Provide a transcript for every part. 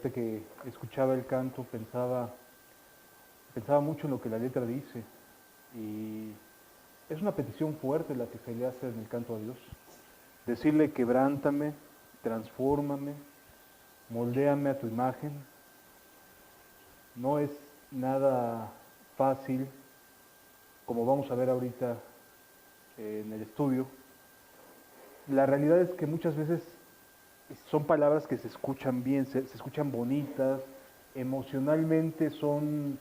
ahorita que escuchaba el canto pensaba mucho en lo que la letra dice, y es una petición fuerte la que se le hace en el canto a Dios. Decirle: quebrántame, transfórmame, moldéame a tu imagen. No es nada fácil, como vamos a ver ahorita en el estudio. La realidad es que muchas veces son palabras que se escuchan bien, se escuchan bonitas, emocionalmente son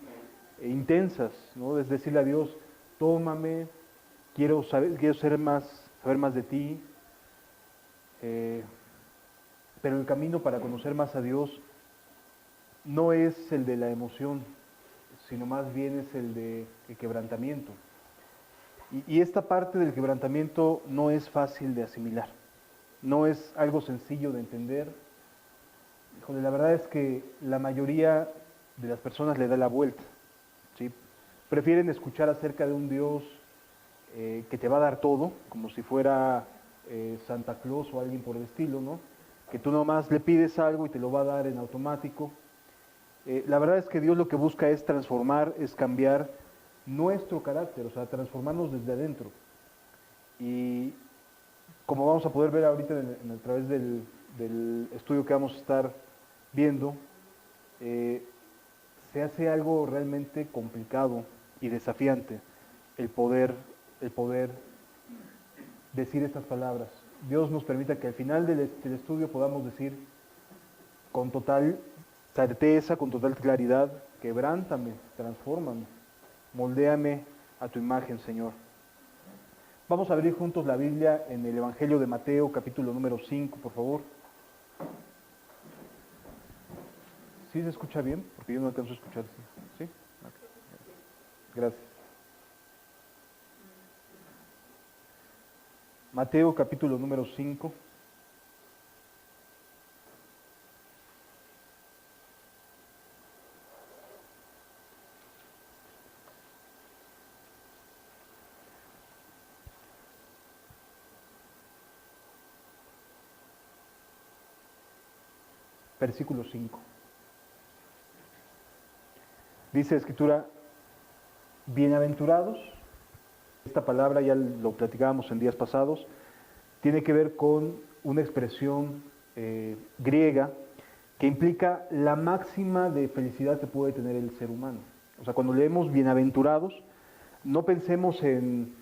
intensas, ¿no? Es decirle a Dios: tómame, quiero saber más de ti. Pero el camino para conocer más a Dios no es el de la emoción, sino más bien es el de el quebrantamiento. Y esta parte del quebrantamiento no es fácil de asimilar, no es algo sencillo de entender. Híjole, la verdad es que la mayoría de las personas le da la vuelta, ¿sí? Prefieren escuchar acerca de un Dios que te va a dar todo, como si fuera Santa Claus o alguien por el estilo, ¿no? Que tú nomás le pides algo y te lo va a dar en automático. La verdad es que Dios lo que busca es transformar, es cambiar nuestro carácter, o sea, transformarnos desde adentro. Y como vamos a poder ver ahorita a través del estudio que vamos a estar viendo, se hace algo realmente complicado y desafiante el poder, el poder decir estas palabras. Dios nos permita que al final del estudio podamos decir con total certeza, con total claridad: quebrántame, transfórmame, moldéame a tu imagen, Señor. Vamos a abrir juntos la Biblia en el Evangelio de Mateo, capítulo número 5, por favor. ¿Sí se escucha bien? Porque yo no alcanzo a escuchar. ¿Sí? Gracias. Mateo, capítulo número 5. Versículo 5. Dice la Escritura: bienaventurados. Esta palabra ya lo platicábamos en días pasados. Tiene que ver con una expresión griega que implica la máxima de felicidad que puede tener el ser humano. O sea, cuando leemos bienaventurados, no pensemos en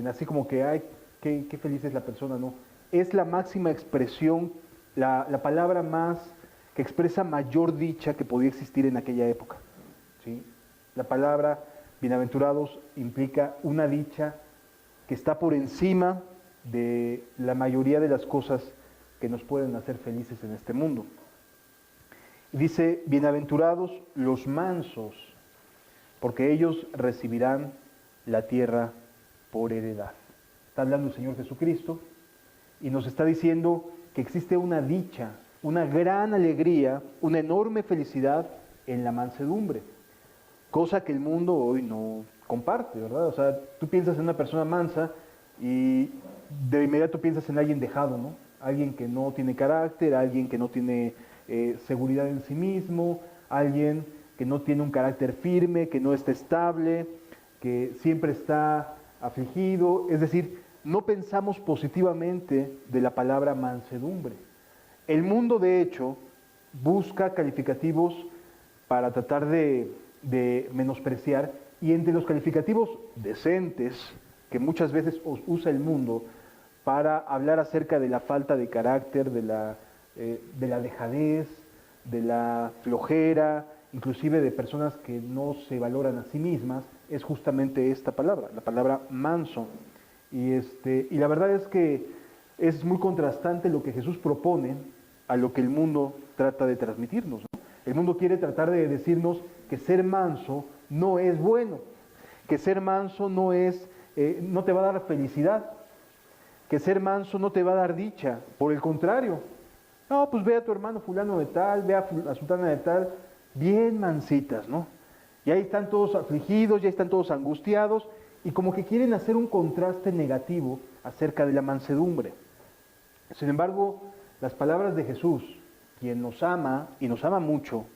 así como que, ay, qué feliz es la persona, no. Es la máxima expresión, la palabra más que expresa mayor dicha que podía existir en aquella época, ¿sí? La palabra bienaventurados implica una dicha que está por encima de la mayoría de las cosas que nos pueden hacer felices en este mundo. Y dice: bienaventurados los mansos, porque ellos recibirán la tierra por heredad. Está hablando el Señor Jesucristo y nos está diciendo que existe una dicha, una gran alegría, una enorme felicidad en la mansedumbre, cosa que el mundo hoy no comparte, ¿verdad? O sea, tú piensas en una persona mansa y de inmediato piensas en alguien dejado, ¿no? Alguien que no tiene carácter, alguien que no tiene seguridad en sí mismo, alguien que no tiene un carácter firme, que no está estable, que siempre está afligido. Es decir, no pensamos positivamente de la palabra mansedumbre. El mundo, de hecho, busca calificativos para tratar de menospreciar, y entre los calificativos decentes que muchas veces usa el mundo para hablar acerca de la falta de carácter, de la dejadez, de la flojera, inclusive de personas que no se valoran a sí mismas, es justamente esta palabra, la palabra manso. Y la verdad es que es muy contrastante lo que Jesús propone a lo que el mundo trata de transmitirnos, ¿no? El mundo quiere tratar de decirnos que ser manso no es bueno, que ser manso no te va a dar felicidad, que ser manso no te va a dar dicha. Por el contrario, no, pues ve a tu hermano fulano de tal, ve a sultana de tal, bien mansitas, ¿no? Y ahí están todos afligidos, ya están todos angustiados, y como que quieren hacer un contraste negativo acerca de la mansedumbre. Sin embargo, las palabras de Jesús, quien nos ama y nos ama mucho,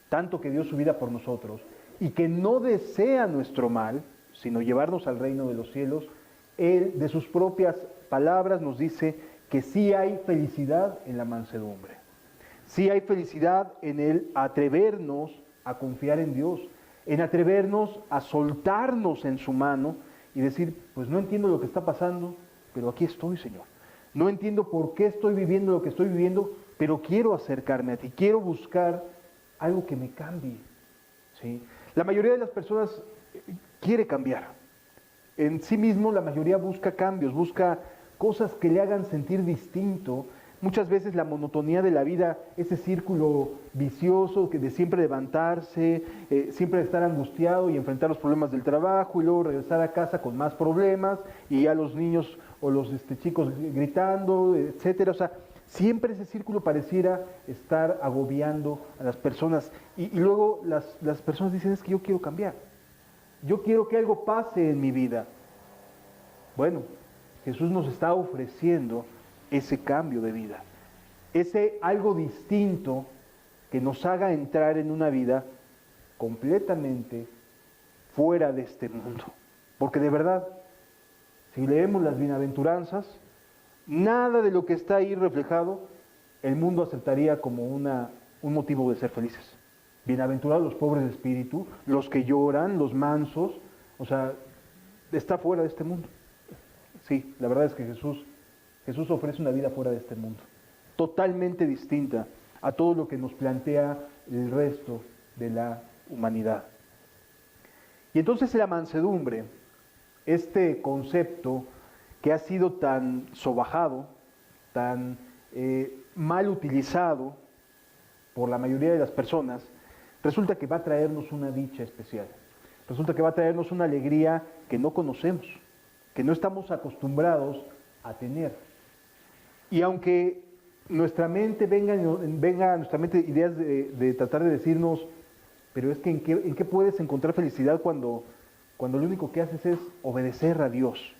tanto que dio su vida por nosotros, y que no desea nuestro mal, sino llevarnos al reino de los cielos, Él de sus propias palabras nos dice que sí hay felicidad en la mansedumbre. Sí hay felicidad en el atrevernos a confiar en Dios, en atrevernos a soltarnos en su mano y decir, pues no entiendo lo que está pasando, pero aquí estoy, Señor. No entiendo por qué estoy viviendo lo que estoy viviendo, pero quiero acercarme a ti, quiero buscar algo que me cambie. ¿Sí? La mayoría de las personas quiere cambiar. En sí mismo la mayoría busca cambios, busca cosas que le hagan sentir distinto. Muchas veces la monotonía de la vida, ese círculo vicioso de siempre levantarse, siempre estar angustiado y enfrentar los problemas del trabajo y luego regresar a casa con más problemas y ya los niños o los chicos gritando, etcétera. O sea, siempre ese círculo pareciera estar agobiando a las personas. Y luego las personas dicen, es que yo quiero cambiar. Yo quiero que algo pase en mi vida. Bueno, Jesús nos está ofreciendo ese cambio de vida, ese algo distinto que nos haga entrar en una vida completamente fuera de este mundo. Porque de verdad, si leemos las bienaventuranzas, nada de lo que está ahí reflejado, el mundo aceptaría como un motivo de ser felices. Bienaventurados los pobres de espíritu, los que lloran, los mansos, o sea, está fuera de este mundo. Sí, la verdad es que Jesús ofrece una vida fuera de este mundo, totalmente distinta a todo lo que nos plantea el resto de la humanidad. Y entonces la mansedumbre, este concepto que ha sido tan sobajado, tan mal utilizado por la mayoría de las personas, resulta que va a traernos una dicha especial. Resulta que va a traernos una alegría que no conocemos, que no estamos acostumbrados a tener. Y aunque nuestra mente venga a nuestra mente ideas de tratar de decirnos, pero es que ¿en qué puedes encontrar felicidad cuando lo único que haces es obedecer a Dios?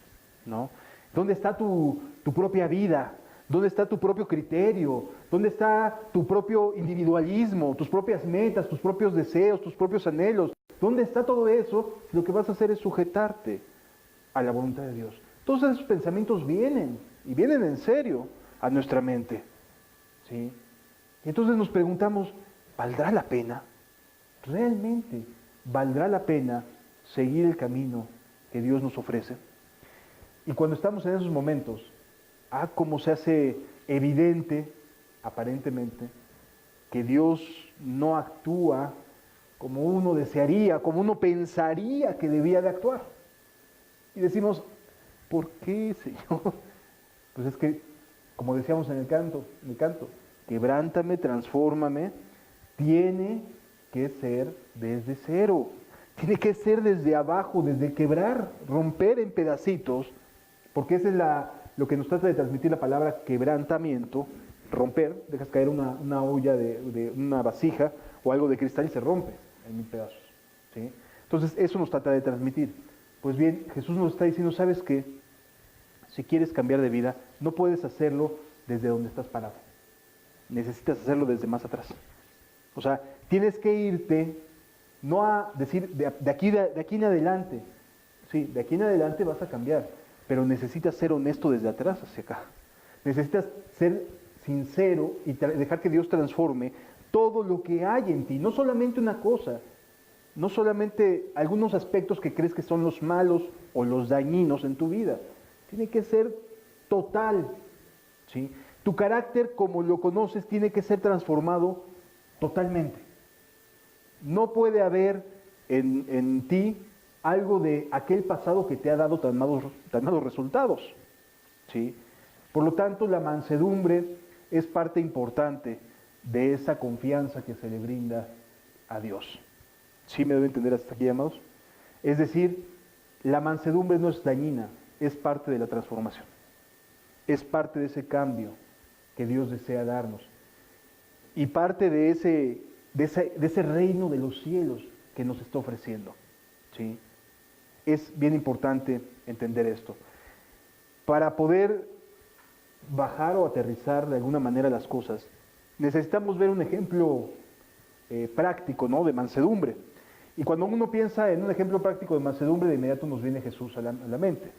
¿No? ¿Dónde está tu propia vida? ¿Dónde está tu propio criterio? ¿Dónde está tu propio individualismo, tus propias metas, tus propios deseos, tus propios anhelos? ¿Dónde está todo eso si lo que vas a hacer es sujetarte a la voluntad de Dios? Todos esos pensamientos vienen, y vienen en serio a nuestra mente. ¿Sí? Y entonces nos preguntamos, ¿valdrá la pena? ¿Realmente valdrá la pena seguir el camino que Dios nos ofrece? Y cuando estamos en esos momentos, como se hace evidente, aparentemente, que Dios no actúa como uno desearía, como uno pensaría que debía de actuar. Y decimos, ¿por qué, Señor? Pues es que, como decíamos en el canto, quebrántame, transfórmame, tiene que ser desde cero, tiene que ser desde abajo, desde quebrar, romper en pedacitos, porque esa es lo que nos trata de transmitir la palabra quebrantamiento, romper, dejas caer una olla de una vasija o algo de cristal y se rompe en mil pedazos. ¿Sí? Entonces eso nos trata de transmitir. Pues bien, Jesús nos está diciendo, ¿sabes qué? Si quieres cambiar de vida, no puedes hacerlo desde donde estás parado. Necesitas hacerlo desde más atrás. O sea, tienes que irte, no a decir, de aquí en adelante. Sí, de aquí en adelante vas a cambiar, pero necesitas ser honesto desde atrás hacia acá. Necesitas ser sincero y dejar que Dios transforme todo lo que hay en ti. No solamente una cosa, no solamente algunos aspectos que crees que son los malos o los dañinos en tu vida. Tiene que ser total. ¿Sí? Tu carácter, como lo conoces, tiene que ser transformado totalmente. No puede haber en ti algo de aquel pasado que te ha dado tan malos resultados. ¿Sí? Por lo tanto, la mansedumbre es parte importante de esa confianza que se le brinda a Dios. ¿Sí me debe entender hasta aquí, amados? Es decir, la mansedumbre no es dañina, es parte de la transformación. Es parte de ese cambio que Dios desea darnos. Y parte de ese reino de los cielos que nos está ofreciendo. ¿Sí? Es bien importante entender esto. Para poder bajar o aterrizar de alguna manera las cosas, necesitamos ver un ejemplo práctico, ¿no?, de mansedumbre. Y cuando uno piensa en un ejemplo práctico de mansedumbre, de inmediato nos viene Jesús a la mente.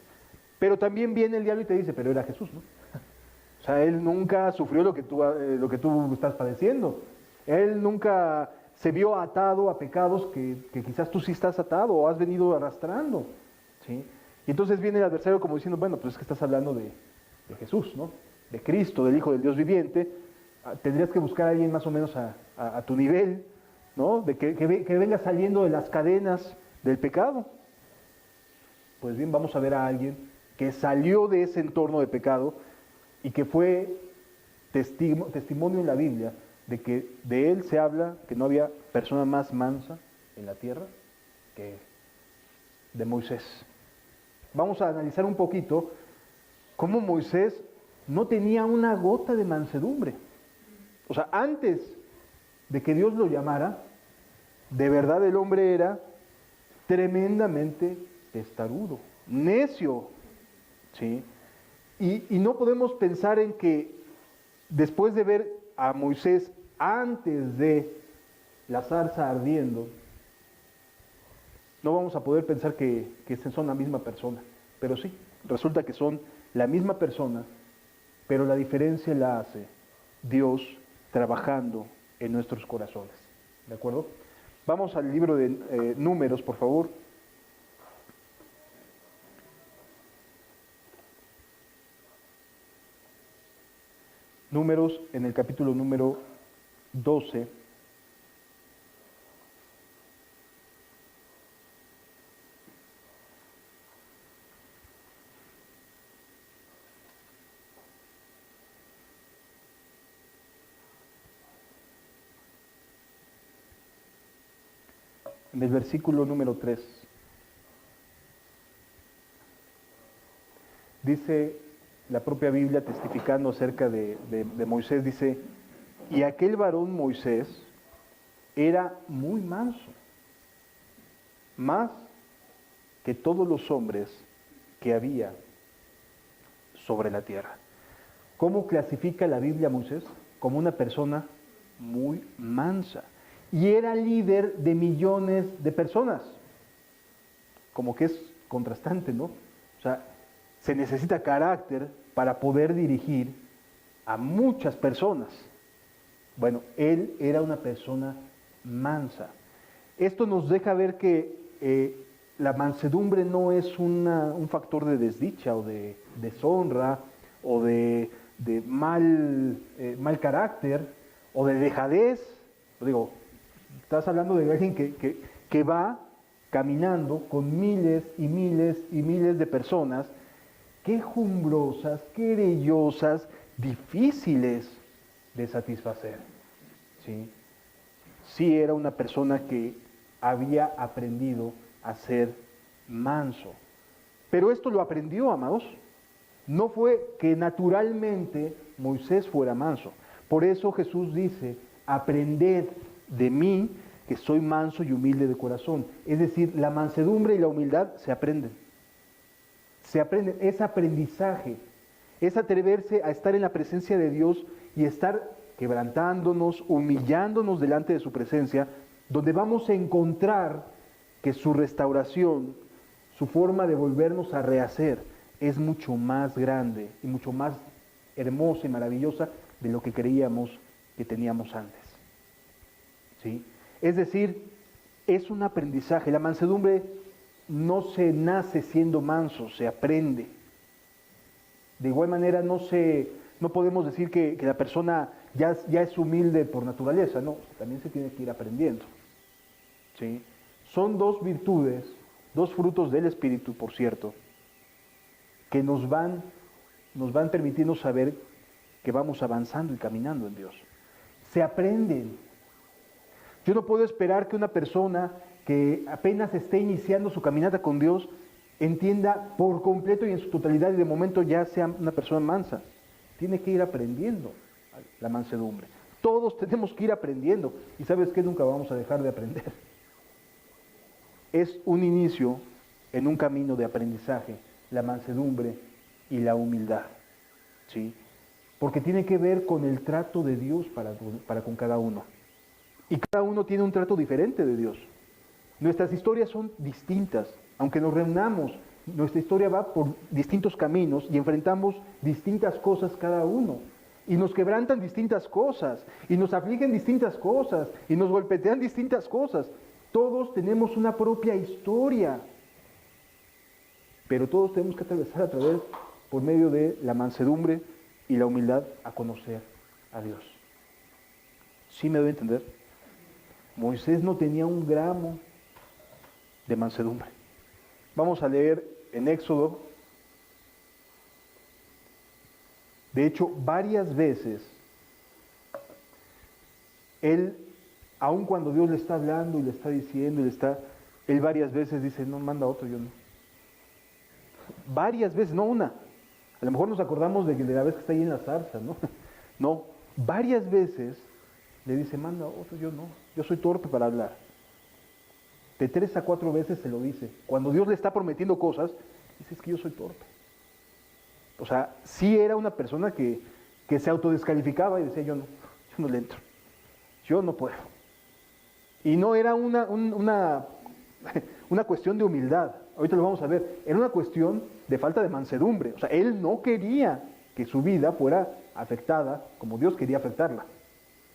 Pero también viene el diablo y te dice, pero era Jesús, ¿no? O sea, Él nunca sufrió lo que tú estás padeciendo. Él nunca se vio atado a pecados que quizás tú sí estás atado o has venido arrastrando, ¿sí? Y entonces viene el adversario como diciendo, bueno, pues es que estás hablando de Jesús, ¿no?, de Cristo, del Hijo del Dios viviente. Tendrías que buscar a alguien más o menos a tu nivel, ¿no?, de que venga saliendo de las cadenas del pecado. Pues bien, vamos a ver a alguien que salió de ese entorno de pecado y que fue testimonio en la Biblia de que de él se habla que no había persona más mansa en la tierra que de Moisés. Vamos a analizar un poquito cómo Moisés no tenía una gota de mansedumbre. O sea, antes de que Dios lo llamara, de verdad el hombre era tremendamente testarudo, necio, ¿sí? Y no podemos pensar en que después de ver a Moisés antes de la zarza ardiendo, no vamos a poder pensar que son la misma persona. Pero sí, resulta que son la misma persona, pero la diferencia la hace Dios trabajando en nuestros corazones. ¿De acuerdo? Vamos al libro de Números, por favor. Números, en el capítulo número 12. En el versículo número 3. Dice la propia Biblia, testificando acerca de Moisés, dice, y aquel varón Moisés era muy manso, más que todos los hombres que había sobre la tierra. ¿Cómo clasifica la Biblia a Moisés? Como una persona muy mansa. Y era líder de millones de personas. Como que es contrastante, ¿no? O sea, se necesita carácter para poder dirigir a muchas personas. Bueno, él era una persona mansa. Esto nos deja ver que la mansedumbre no es un factor de desdicha o de deshonra o de mal carácter o de dejadez. Digo, estás hablando de alguien que va caminando con miles y miles y miles de personas quejumbrosas, querellosas, difíciles de satisfacer. ¿Sí? Sí era una persona que había aprendido a ser manso. Pero esto lo aprendió, amados. No fue que naturalmente Moisés fuera manso. Por eso Jesús dice, aprended de mí, que soy manso y humilde de corazón. Es decir, la mansedumbre y la humildad se aprenden. Se aprenden, es aprendizaje, es atreverse a estar en la presencia de Dios y estar quebrantándonos, humillándonos delante de su presencia, donde vamos a encontrar que su restauración, su forma de volvernos a rehacer, es mucho más grande y mucho más hermosa y maravillosa de lo que creíamos que teníamos antes. ¿Sí? Es decir, es un aprendizaje. La mansedumbre no se nace siendo manso, se aprende. De igual manera no podemos decir que la persona ya es humilde por naturaleza, no, también se tiene que ir aprendiendo. ¿Sí? Son dos virtudes, dos frutos del Espíritu, por cierto, que nos van permitiendo saber que vamos avanzando y caminando en Dios. Se aprenden. Yo no puedo esperar que una persona que apenas esté iniciando su caminata con Dios entienda por completo y en su totalidad y de momento ya sea una persona mansa. Tiene que ir aprendiendo la mansedumbre. Todos tenemos que ir aprendiendo. ¿Y sabes qué? Nunca vamos a dejar de aprender. Es un inicio en un camino de aprendizaje, la mansedumbre y la humildad. ¿Sí? porque tiene que ver con el trato de Dios para con cada uno. Y cada uno tiene un trato diferente de Dios. Nuestras historias son distintas, aunque nos reunamos, nuestra historia va por distintos caminos y enfrentamos distintas cosas cada uno. Y nos quebrantan distintas cosas, y nos afligen distintas cosas, y nos golpetean distintas cosas. Todos tenemos una propia historia, pero todos tenemos que atravesar a través, por medio de la mansedumbre y la humildad, a conocer a Dios. ¿Sí me doy a entender? Moisés no tenía un gramo de mansedumbre. Vamos a leer en Éxodo. De hecho, varias veces, él, aun cuando Dios le está hablando y le está diciendo, él varias veces dice, no, manda otro, yo no. Varias veces, no una. A lo mejor nos acordamos de la vez que está ahí en la zarza, ¿no? No, varias veces le dice, manda otro, yo no. Yo soy torpe para hablar. De 3 a 4 veces se lo dice. Cuando Dios le está prometiendo cosas, dice, es que yo soy torpe. O sea, sí era una persona que se autodescalificaba y decía, yo no le entro. Yo no puedo. Y no era una cuestión de humildad. Ahorita lo vamos a ver. Era una cuestión de falta de mansedumbre. O sea, él no quería que su vida fuera afectada como Dios quería afectarla.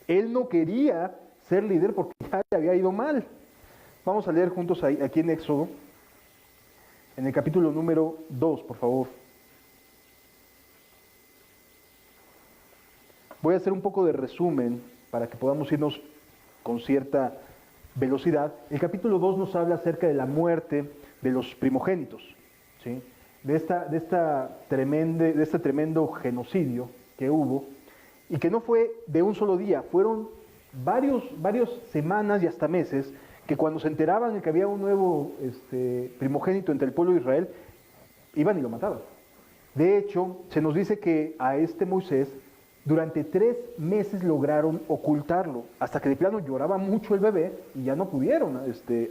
Él no quería ser líder porque ya le había ido mal. Vamos a leer juntos aquí en Éxodo, en el capítulo número 2, por favor. Voy a hacer un poco de resumen para que podamos irnos con cierta velocidad. El capítulo 2 nos habla acerca de la muerte de los primogénitos, ¿sí? de este tremendo genocidio que hubo, y que no fue de un solo día, fueron varias semanas y hasta meses, que cuando se enteraban de que había un nuevo primogénito entre el pueblo de Israel, iban y lo mataban. De hecho, se nos dice que a Moisés, durante 3 meses lograron ocultarlo, hasta que de plano lloraba mucho el bebé y ya no pudieron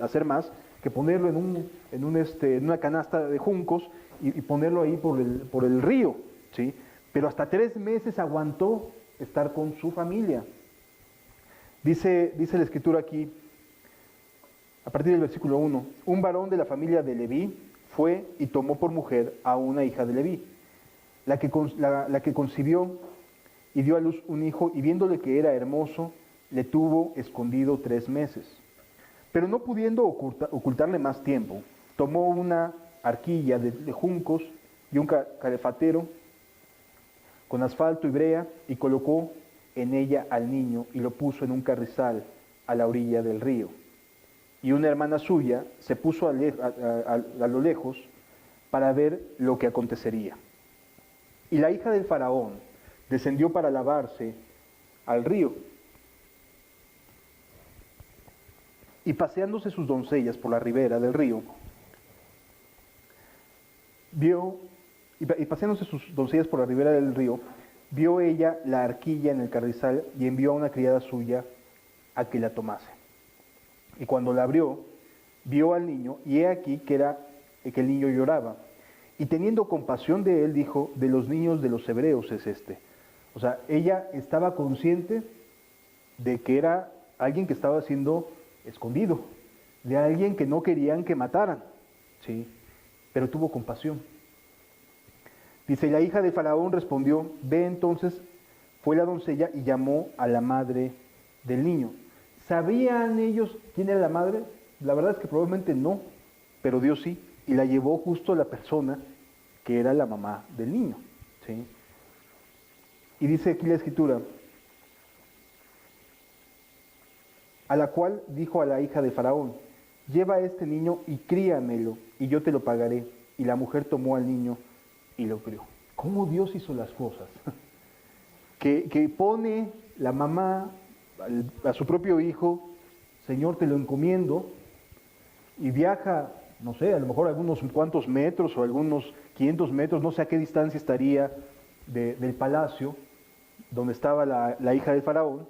hacer más que ponerlo en una canasta de juncos y ponerlo ahí por el río, ¿sí? Pero hasta 3 meses aguantó estar con su familia. Dice la escritura aquí, a partir del versículo 1, un varón de la familia de Leví fue y tomó por mujer a una hija de Leví, la que concibió y dio a luz un hijo, y viéndole que era hermoso, le tuvo escondido 3 meses. Pero no pudiendo ocultarle más tiempo, tomó una arquilla de juncos y un calefatero con asfalto y brea, y colocó en ella al niño y lo puso en un carrizal a la orilla del río. Y una hermana suya se puso a lo lejos para ver lo que acontecería. Y la hija del faraón descendió para lavarse al río. Y paseándose sus doncellas por la ribera del río, vio ella la arquilla en el carrizal y envió a una criada suya a que la tomase. Y cuando la abrió, vio al niño, y he aquí que el niño lloraba. Y teniendo compasión de él, dijo, de los niños de los hebreos es este. O sea, ella estaba consciente de que era alguien que estaba siendo escondido, de alguien que no querían que mataran, ¿sí? Pero tuvo compasión. Dice, y la hija de Faraón respondió, ve entonces, fue la doncella y llamó a la madre del niño. ¿Sabían ellos quién era la madre? La verdad es que probablemente no, pero Dios sí, y la llevó justo a la persona que era la mamá del niño, ¿sí? Y dice aquí la escritura, a la cual dijo a la hija de Faraón, lleva a este niño y críamelo, y yo te lo pagaré. Y la mujer tomó al niño y lo crió. ¿Cómo Dios hizo las cosas? que pone la mamá a su propio hijo, Señor, te lo encomiendo, y viaja, no sé, a lo mejor algunos cuantos metros o algunos 500 metros, no sé a qué distancia estaría del palacio donde estaba la hija del faraón,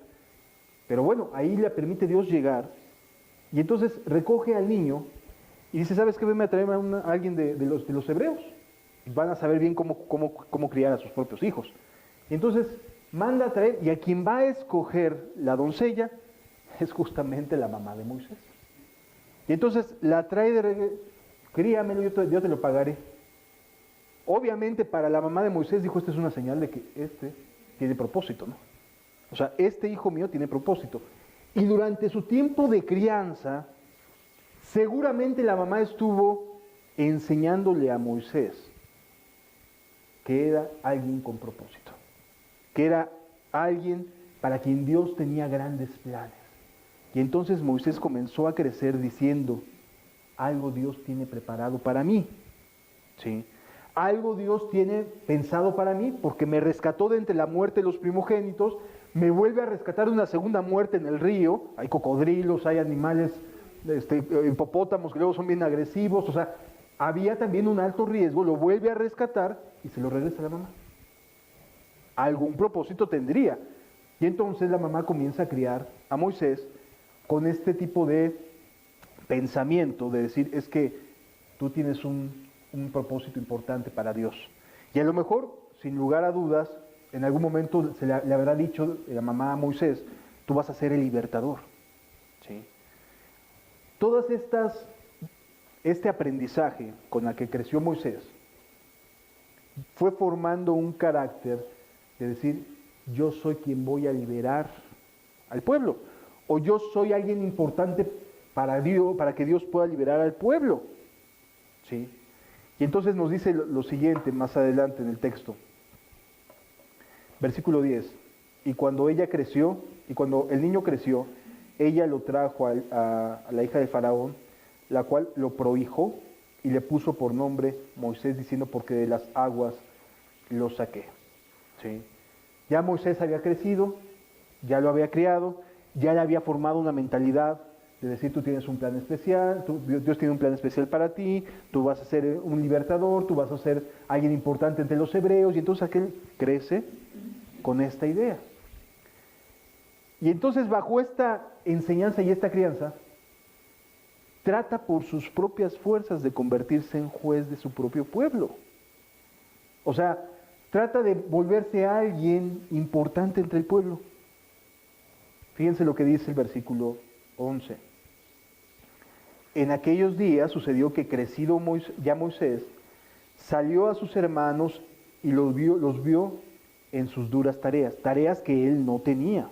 pero bueno, ahí le permite Dios llegar, y entonces recoge al niño y dice, ¿sabes qué? Venme a traerme a alguien de los hebreos, van a saber bien cómo criar a sus propios hijos. Y entonces manda a traer, y a quien va a escoger la doncella es justamente la mamá de Moisés. Y entonces la trae de regreso, críamelo, yo te lo pagaré. Obviamente para la mamá de Moisés dijo, esta es una señal de que este tiene propósito, ¿no? O sea, este hijo mío tiene propósito. Y durante su tiempo de crianza, seguramente la mamá estuvo enseñándole a Moisés que era alguien con propósito, que era alguien para quien Dios tenía grandes planes. Y entonces Moisés comenzó a crecer diciendo, algo Dios tiene preparado para mí, ¿sí? Algo Dios tiene pensado para mí, porque me rescató de entre la muerte de los primogénitos, me vuelve a rescatar de una segunda muerte en el río, hay cocodrilos, hay animales, hipopótamos que luego son bien agresivos, o sea, había también un alto riesgo, lo vuelve a rescatar y se lo regresa a la mamá. Algún propósito tendría. Y entonces la mamá comienza a criar a Moisés con este tipo de pensamiento, de decir, es que tú tienes un propósito importante para Dios. Y a lo mejor, sin lugar a dudas, en algún momento le habrá dicho la mamá a Moisés, tú vas a ser el libertador. ¿Sí? Todas este aprendizaje con el que creció Moisés fue formando un carácter de decir, yo soy quien voy a liberar al pueblo, o yo soy alguien importante para Dios, para que Dios pueda liberar al pueblo. ¿Sí? Y entonces nos dice lo siguiente más adelante en el texto. Versículo 10. Y cuando el niño creció, ella lo trajo a la hija de Faraón, la cual lo prohijó y le puso por nombre Moisés, diciendo, porque de las aguas lo saqué. ¿Sí? Ya Moisés había crecido, ya lo había criado, ya le había formado una mentalidad de decir, tú tienes un plan especial, Dios tiene un plan especial para ti, tú vas a ser un libertador, tú vas a ser alguien importante entre los hebreos, y entonces aquel crece con esta idea. Y entonces bajo esta enseñanza y esta crianza, trata por sus propias fuerzas de convertirse en juez de su propio pueblo. O sea, trata de volverse alguien importante entre el pueblo. Fíjense lo que dice el versículo 11. En aquellos días sucedió que crecido ya Moisés, salió a sus hermanos y los vio en sus duras tareas que él no tenía.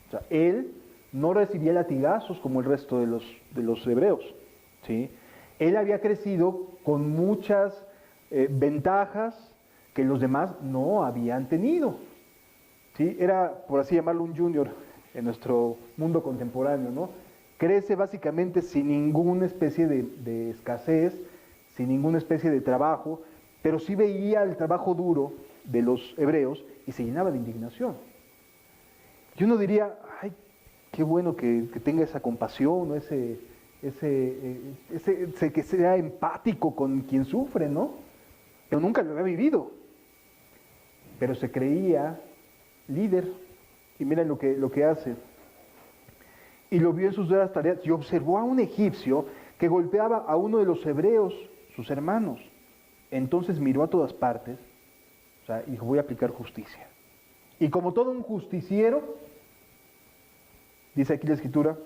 O sea, él no recibía latigazos como el resto de los hebreos, ¿sí? Él había crecido con muchas ventajas que los demás no habían tenido, ¿sí? Era, por así llamarlo, un junior en nuestro mundo contemporáneo, ¿no? Crece básicamente sin ninguna especie de escasez, sin ninguna especie de trabajo, pero sí veía el trabajo duro de los hebreos y se llenaba de indignación. Y uno diría, ay, qué bueno que tenga esa compasión, ¿no? Que sea empático con quien sufre, ¿no? Pero nunca lo había vivido. Pero se creía líder. Y miren lo que hace. Y lo vio en sus duras tareas y observó a un egipcio que golpeaba a uno de los hebreos, sus hermanos. Entonces miró a todas partes, o sea, y dijo, voy a aplicar justicia. Y como todo un justiciero, dice aquí la escritura,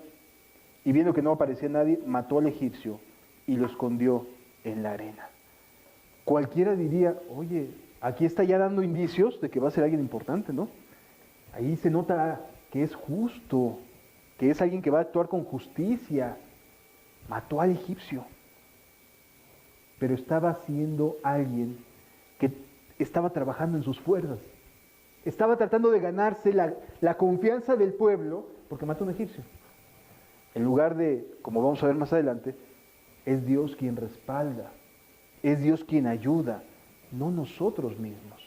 y viendo que no aparecía nadie, mató al egipcio y lo escondió en la arena. Cualquiera diría, oye, aquí está ya dando indicios de que va a ser alguien importante, ¿no? Ahí se nota que es justo, que es alguien que va a actuar con justicia. Mató al egipcio, pero estaba siendo alguien que estaba trabajando en sus fuerzas. Estaba tratando de ganarse la confianza del pueblo porque mató a un egipcio. En lugar de, como vamos a ver más adelante, es Dios quien respalda, es Dios quien ayuda, no nosotros mismos.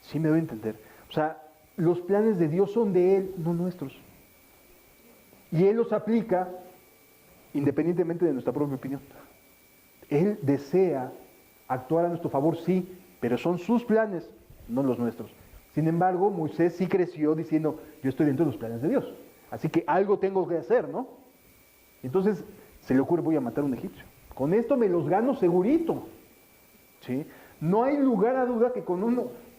¿Sí me doy a entender? O sea, los planes de Dios son de Él, no nuestros. Y Él los aplica independientemente de nuestra propia opinión. Él desea actuar a nuestro favor, sí, pero son sus planes, no los nuestros. Sin embargo, Moisés sí creció diciendo, yo estoy dentro de los planes de Dios, así que algo tengo que hacer, ¿no? Entonces se le ocurre, voy a matar a un egipcio. Con esto me los gano segurito, ¿sí? No hay lugar a duda que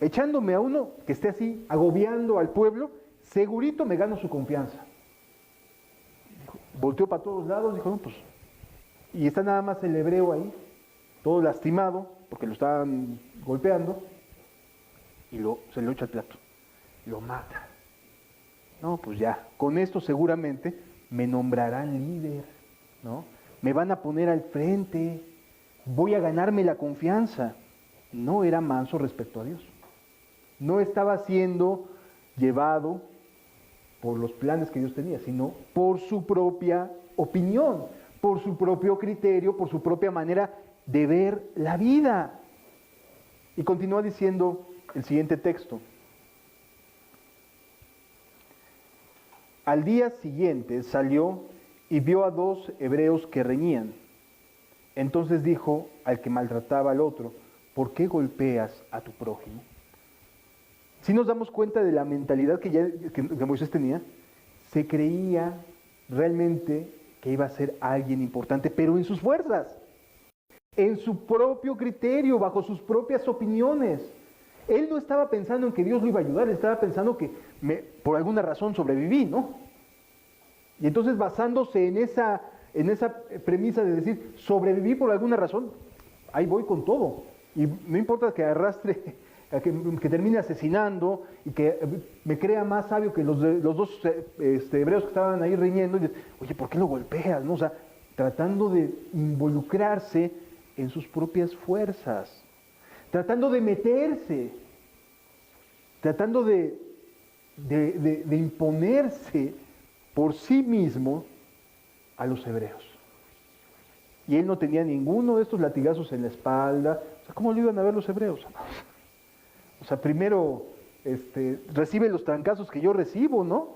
echándome a uno que esté así, agobiando al pueblo, segurito me gano su confianza. Volteó para todos lados, dijo, no, pues, y está nada más el hebreo ahí, todo lastimado, porque lo estaban golpeando, y se lo echa al plato, lo mata. No, pues ya, con esto seguramente me nombrarán líder, ¿no? Me van a poner al frente, voy a ganarme la confianza. No era manso respecto a Dios. No estaba siendo llevado por los planes que Dios tenía, sino por su propia opinión, por su propio criterio, por su propia manera de ver la vida. Y continúa diciendo el siguiente texto. Al día siguiente salió y vio a 2 hebreos que reñían. Entonces dijo al que maltrataba al otro, ¿por qué golpeas a tu prójimo? Si nos damos cuenta de la mentalidad que Moisés tenía, se creía realmente que iba a ser alguien importante, pero en sus fuerzas, en su propio criterio, bajo sus propias opiniones. Él no estaba pensando en que Dios lo iba a ayudar, él estaba pensando que por alguna razón sobreviví, ¿no? Y entonces basándose en esa premisa de decir, sobreviví por alguna razón, ahí voy con todo. Y no importa que arrastre, que termine asesinando y que me crea más sabio que los 2 hebreos que estaban ahí riñendo. Y oye, ¿por qué lo golpeas? ¿No? O sea, tratando de involucrarse en sus propias fuerzas, tratando de meterse, tratando de imponerse por sí mismo a los hebreos. Y él no tenía ninguno de estos latigazos en la espalda. O sea, ¿cómo lo iban a ver los hebreos? O sea, primero recibe los trancazos que yo recibo, ¿no?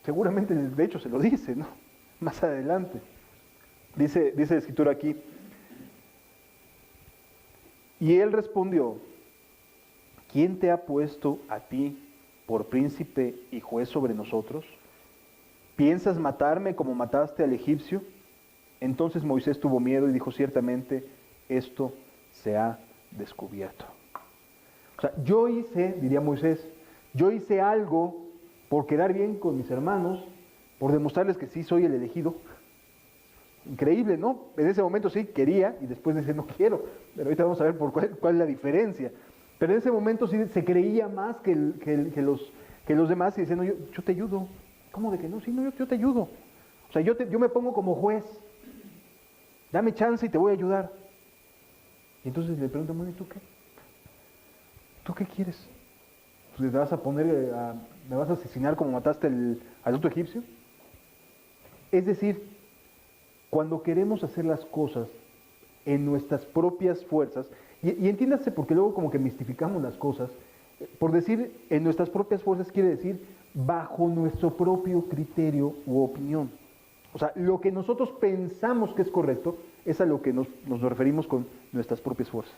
Seguramente, de hecho, se lo dice, ¿no? Más adelante. Dice la escritura aquí. Y él respondió, ¿quién te ha puesto a ti por príncipe y juez sobre nosotros? ¿Piensas matarme como mataste al egipcio? Entonces Moisés tuvo miedo y dijo, ciertamente, esto se ha descubierto. O sea, yo hice, diría Moisés, yo hice algo por quedar bien con mis hermanos, por demostrarles que sí soy el elegido. Increíble, ¿no? En ese momento sí quería y después dice no quiero, pero ahorita vamos a ver cuál es la diferencia. Pero en ese momento sí se creía más que los demás y decían, no, yo te ayudo. ¿Cómo de que no? Sí, no, yo te ayudo. O sea, yo me pongo como juez. Dame chance y te voy a ayudar. Y entonces le preguntan, bueno, ¿y tú qué? ¿Tú qué quieres? Pues ¿te vas a poner, me vas a asesinar como mataste al otro egipcio? Es decir, cuando queremos hacer las cosas en nuestras propias fuerzas, y entiéndase porque luego como que mistificamos las cosas, por decir en nuestras propias fuerzas quiere decir bajo nuestro propio criterio u opinión. O sea, lo que nosotros pensamos que es correcto es a lo que nos referimos con nuestras propias fuerzas.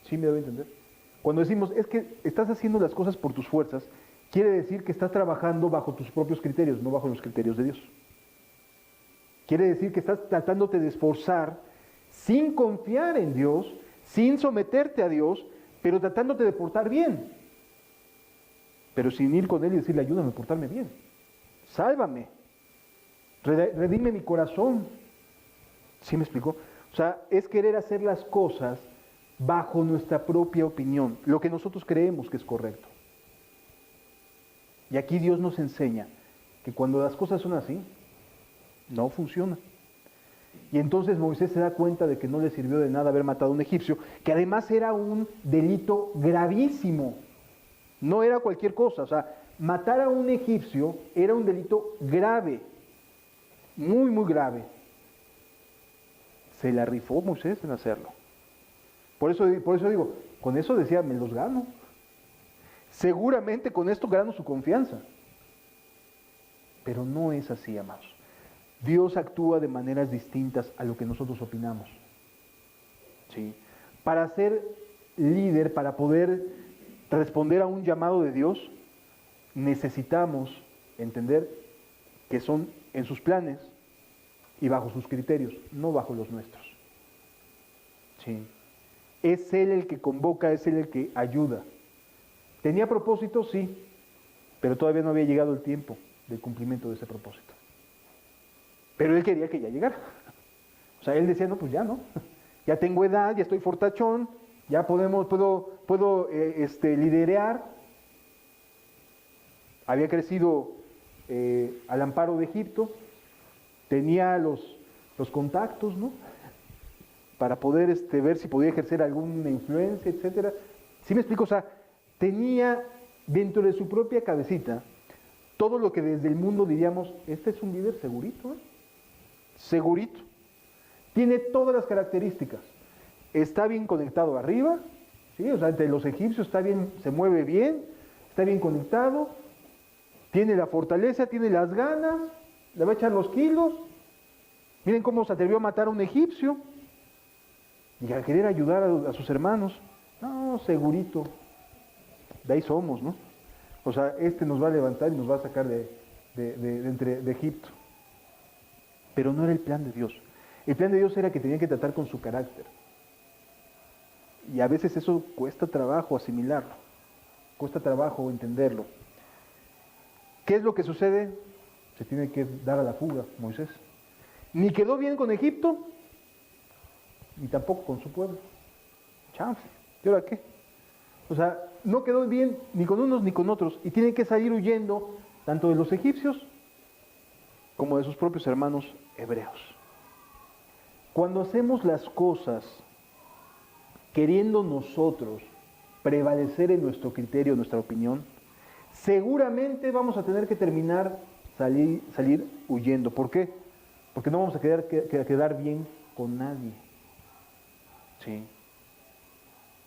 ¿Sí me debe entender? Cuando decimos, es que estás haciendo las cosas por tus fuerzas, quiere decir que estás trabajando bajo tus propios criterios, no bajo los criterios de Dios. Quiere decir que estás tratándote de esforzar sin confiar en Dios, sin someterte a Dios, pero tratándote de portar bien. Pero sin ir con Él y decirle, ayúdame a portarme bien. Sálvame. Redime mi corazón. ¿Sí me explicó? O sea, es querer hacer las cosas bajo nuestra propia opinión, lo que nosotros creemos que es correcto. Y aquí Dios nos enseña que cuando las cosas son así, no funciona. Y entonces Moisés se da cuenta de que no le sirvió de nada haber matado a un egipcio, que además era un delito gravísimo. No era cualquier cosa, o sea, matar a un egipcio era un delito grave, muy, muy grave. Se la rifó Moisés en hacerlo. Por eso digo, con eso decía, me los gano. Seguramente con esto gano su confianza. Pero no es así, amados. Dios actúa de maneras distintas a lo que nosotros opinamos. ¿Sí? Para ser líder, para poder responder a un llamado de Dios, necesitamos entender que son en sus planes y bajo sus criterios, no bajo los nuestros. ¿Sí? Es Él el que convoca, es Él el que ayuda. ¿Tenía propósito? Sí, pero todavía no había llegado el tiempo del cumplimiento de ese propósito. Pero Él quería que ya llegara. O sea, Él decía, no, pues ya no. Ya tengo edad, ya estoy fortachón, ya puedo liderear. Había crecido al amparo de Egipto, tenía los contactos, ¿no? Para poder ver si podía ejercer alguna influencia, etcétera. ¿Sí me explico? O sea, tenía dentro de su propia cabecita todo lo que desde el mundo diríamos, este es un líder segurito, ¿eh? Segurito. Tiene todas las características. Está bien conectado arriba, ¿sí? O sea, entre los egipcios está bien, se mueve bien, está bien conectado, tiene la fortaleza, tiene las ganas, le va a echar los kilos. Miren cómo se atrevió a matar a un egipcio y a querer ayudar a sus hermanos. No, segurito. De ahí somos, ¿no? O sea, nos va a levantar y nos va a sacar de Egipto. Pero no era el plan de Dios. El plan de Dios era que tenía que tratar con su carácter. Y a veces eso cuesta trabajo asimilarlo. Cuesta trabajo entenderlo. ¿Qué es lo que sucede? Se tiene que dar a la fuga, Moisés. Ni quedó bien con Egipto, ni tampoco con su pueblo. Chance. ¿Y ahora qué? O sea, no quedó bien ni con unos ni con otros. Y tiene que salir huyendo tanto de los egipcios como de sus propios hermanos hebreos. Cuando hacemos las cosas queriendo nosotros prevalecer en nuestro criterio, nuestra opinión, seguramente vamos a tener que salir huyendo. ¿Por qué? Porque no vamos a quedar bien con nadie. Sí.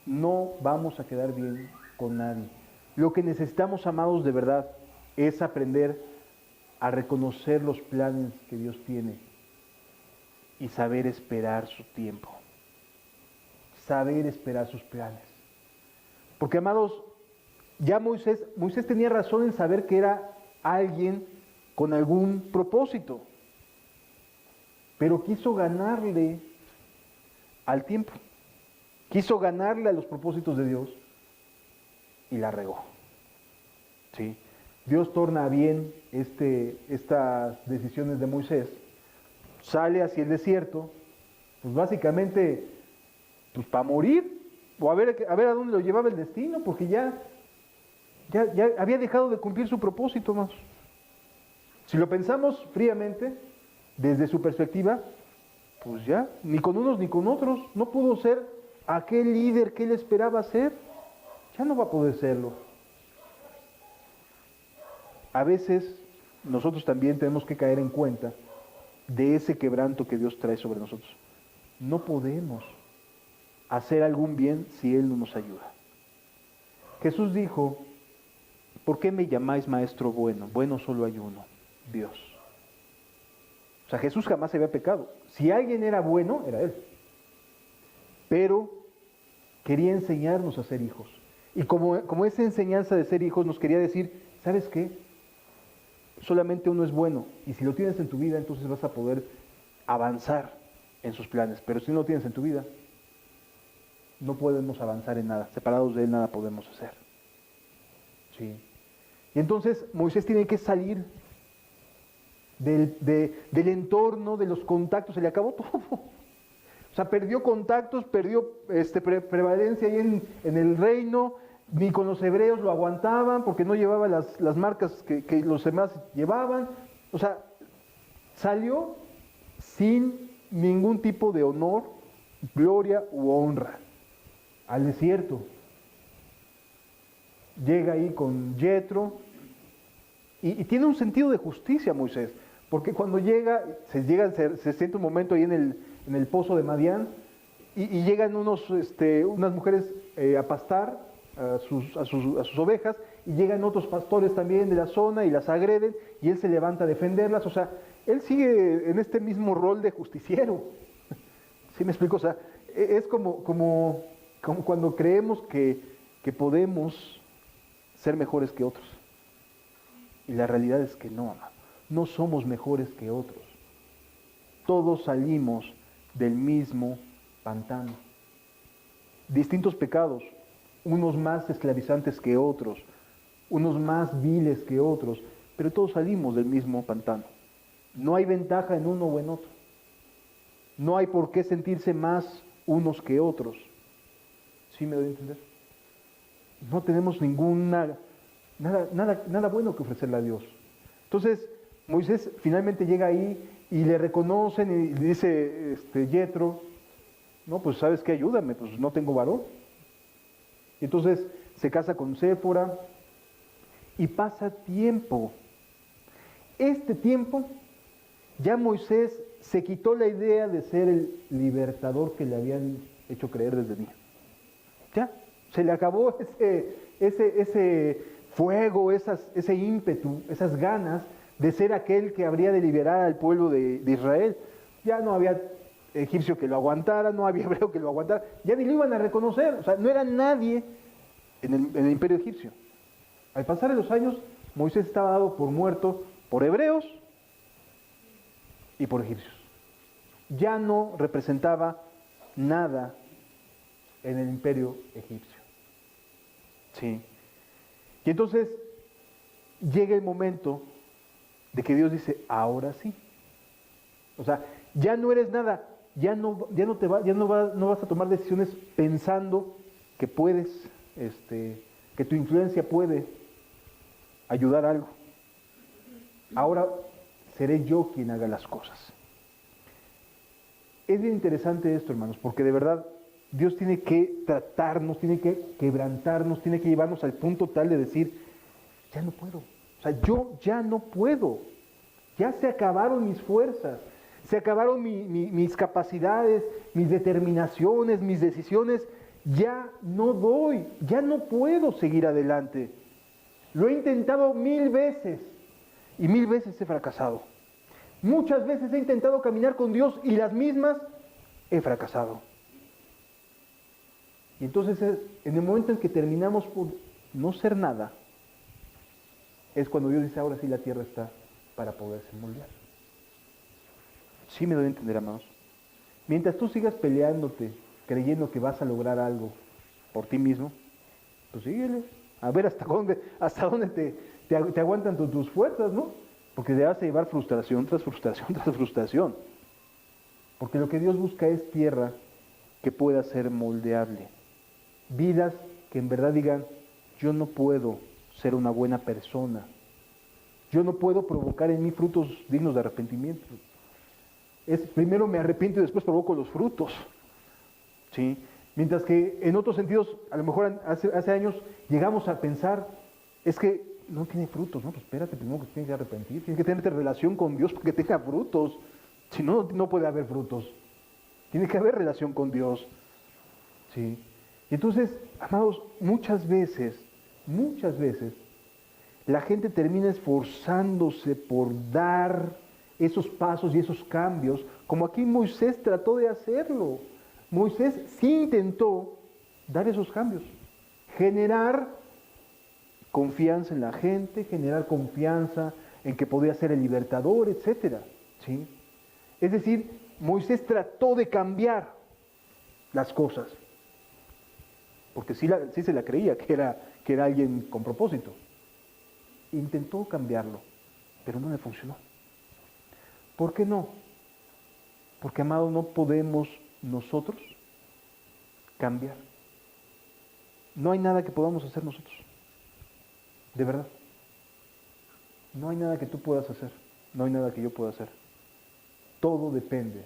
No vamos a quedar bien con nadie. Lo que necesitamos, amados, de verdad, es aprender a reconocer los planes que Dios tiene y saber esperar su tiempo. Saber esperar sus planes. Porque, amados, ya Moisés tenía razón en saber que era alguien con algún propósito, pero quiso ganarle al tiempo, quiso ganarle a los propósitos de Dios y la regó. ¿Sí? Dios torna bien estas decisiones de Moisés, sale hacia el desierto, pues básicamente pues para morir, o a ver a dónde lo llevaba el destino, porque ya había dejado de cumplir su propósito más. Si lo pensamos fríamente, desde su perspectiva, pues ya, ni con unos ni con otros, no pudo ser aquel líder que él esperaba ser, ya no va a poder serlo. A veces nosotros también tenemos que caer en cuenta de ese quebranto que Dios trae sobre nosotros. No podemos hacer algún bien si Él no nos ayuda. Jesús dijo, ¿por qué me llamáis maestro bueno? Bueno solo hay uno, Dios. O sea, Jesús jamás había pecado. Si alguien era bueno, era Él. Pero quería enseñarnos a ser hijos. Y como esa enseñanza de ser hijos nos quería decir, ¿sabes qué? Solamente uno es bueno. Y si lo tienes en tu vida, entonces vas a poder avanzar en sus planes. Pero si no lo tienes en tu vida, no podemos avanzar en nada. Separados de Él nada podemos hacer. ¿Sí? Y entonces Moisés tiene que salir del entorno, de los contactos. Se le acabó todo. O sea, perdió contactos, perdió prevalencia ahí en el reino. Ni con los hebreos lo aguantaban porque no llevaba las marcas que los demás llevaban. O sea, salió sin ningún tipo de honor, gloria u honra al desierto. Llega ahí con Yetro y tiene un sentido de justicia Moisés, porque cuando se siente un momento ahí en el pozo de Madián y llegan unas mujeres a pastar a sus ovejas, y llegan otros pastores también de la zona y las agreden, y él se levanta a defenderlas. O sea, él sigue en este mismo rol de justiciero. ¿Sí me explico? O sea, es como cuando creemos que podemos ser mejores que otros. Y la realidad es que no somos mejores que otros. Todos salimos del mismo pantano. distintos pecados, unos más esclavizantes que otros, unos más viles que otros, pero todos salimos del mismo pantano. No hay ventaja en uno o en otro. No hay por qué sentirse más unos que otros. ¿Sí me doy a entender? No tenemos nada bueno que ofrecerle a Dios. Entonces, Moisés finalmente llega ahí y le reconocen y le dice Yetro, no, pues sabes qué, ayúdame, pues no tengo varón. Y entonces se casa con Séfora y pasa tiempo. Este tiempo ya Moisés se quitó la idea de ser el libertador que le habían hecho creer desde niño. Ya, se le acabó ese fuego, ese ímpetu, esas ganas de ser aquel que habría de liberar al pueblo de Israel. Ya no había egipcio que lo aguantara, no había hebreo que lo aguantara, ya ni lo iban a reconocer, o sea, no era nadie en el imperio egipcio. Al pasar de los años, Moisés estaba dado por muerto por hebreos y por egipcios. Ya no representaba nada en el imperio egipcio. Sí. Y entonces llega el momento de que Dios dice, ahora sí. O sea, ya no eres nada, no vas a tomar decisiones pensando que puedes, que tu influencia puede ayudar a algo. Ahora seré yo quien haga las cosas. Es bien interesante esto, hermanos, porque de verdad Dios tiene que tratarnos, tiene que quebrantarnos, tiene que llevarnos al punto tal de decir, ya no puedo. O sea, yo ya no puedo. Ya se acabaron mis fuerzas, se acabaron mis capacidades, mis determinaciones, mis decisiones. Ya no doy, ya no puedo seguir adelante. Lo he intentado 1000 veces y 1000 veces he fracasado. Muchas veces he intentado caminar con Dios y las mismas he fracasado. Y entonces en el momento en que terminamos por no ser nada, es cuando Dios dice, ahora sí la tierra está para poderse moldear. Sí me doy a entender, amados. Mientras tú sigas peleándote, creyendo que vas a lograr algo por ti mismo, pues síguele. A ver hasta dónde te aguantan tus fuerzas, ¿no? Porque te vas a llevar frustración tras frustración tras frustración. Porque lo que Dios busca es tierra que pueda ser moldeable. Vidas que en verdad digan, yo no puedo ser una buena persona. Yo no puedo provocar en mí frutos dignos de arrepentimiento. Primero me arrepiento y después provoco los frutos. ¿Sí? Mientras que en otros sentidos, a lo mejor hace años llegamos a pensar, es que no tiene frutos, ¿no? Pues espérate, primero que tienes que arrepentir, tienes que tener relación con Dios para que tenga frutos. Si no, no puede haber frutos. Tiene que haber relación con Dios. ¿Sí? Y entonces, amados, muchas veces, la gente termina esforzándose por dar esos pasos y esos cambios, como aquí Moisés trató de hacerlo. Moisés sí intentó dar esos cambios, generar confianza en la gente, generar confianza en que podía ser el libertador, etc. ¿Sí? Es decir, Moisés trató de cambiar las cosas, porque sí se la creía que era alguien con propósito. Intentó cambiarlo, pero no le funcionó. ¿Por qué no? Porque, amado, no podemos nosotros cambiar. No hay nada que podamos hacer nosotros. De verdad. No hay nada que tú puedas hacer. No hay nada que yo pueda hacer. Todo depende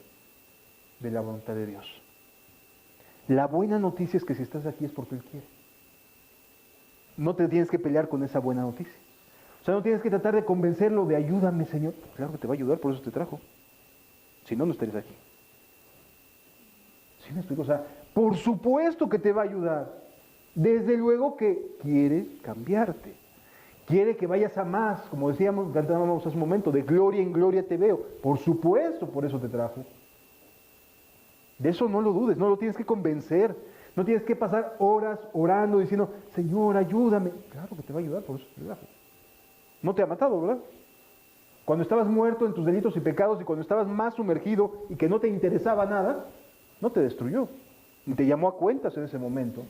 de la voluntad de Dios. La buena noticia es que si estás aquí es porque Él quiere. No te tienes que pelear con esa buena noticia. O sea, no tienes que tratar de convencerlo de ayúdame, Señor. Claro que te va a ayudar, por eso te trajo. Si no, no estarías aquí. ¿Sí me explico? O sea, por supuesto que te va a ayudar. Desde luego que quiere cambiarte. Quiere que vayas a más, como decíamos, cantábamos hace un momento, de gloria en gloria te veo. Por supuesto, por eso te trajo. De eso no lo dudes, no lo tienes que convencer. No tienes que pasar horas orando, diciendo, Señor, ayúdame. Claro que te va a ayudar, por eso te trajo. No te ha matado, ¿verdad? Cuando estabas muerto en tus delitos y pecados y cuando estabas más sumergido y que no te interesaba nada, no te destruyó. ni te llamó a cuentas en ese momento,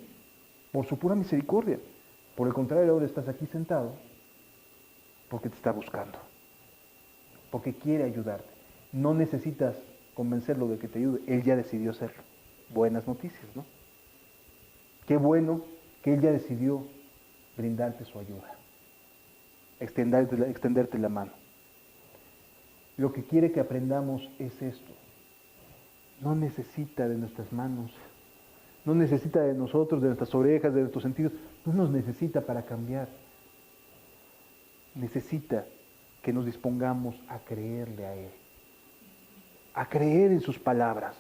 por su pura misericordia. Por el contrario, ahora estás aquí sentado porque te está buscando, porque quiere ayudarte. No necesitas convencerlo de que te ayude, Él ya decidió hacerlo. Buenas noticias, ¿no? Qué bueno que Él ya decidió brindarte su ayuda, extenderte la mano. Lo que quiere que aprendamos es esto. No necesita de nuestras manos, no necesita de nosotros, de nuestras orejas, de nuestros sentidos, no nos necesita para cambiar. Necesita que nos dispongamos a creerle a Él, a creer en sus palabras,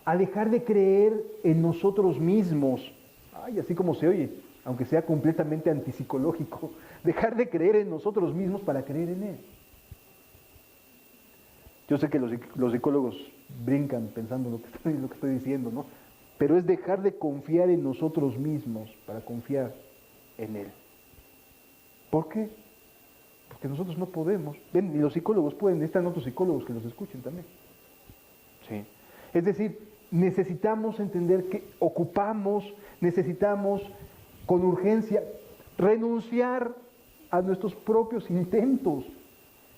a dejar de creer en nosotros mismos. Ay, así como se oye, aunque sea completamente antipsicológico, dejar de creer en nosotros mismos para creer en Él. Yo sé que los psicólogos brincan pensando lo que estoy diciendo, ¿no? Pero es dejar de confiar en nosotros mismos para confiar en Él. ¿Por qué? Porque nosotros no podemos. Ven, ni los psicólogos pueden, necesitan otros psicólogos que los escuchen también. Sí. Es decir, necesitamos entender que necesitamos con urgencia renunciar a nuestros propios intentos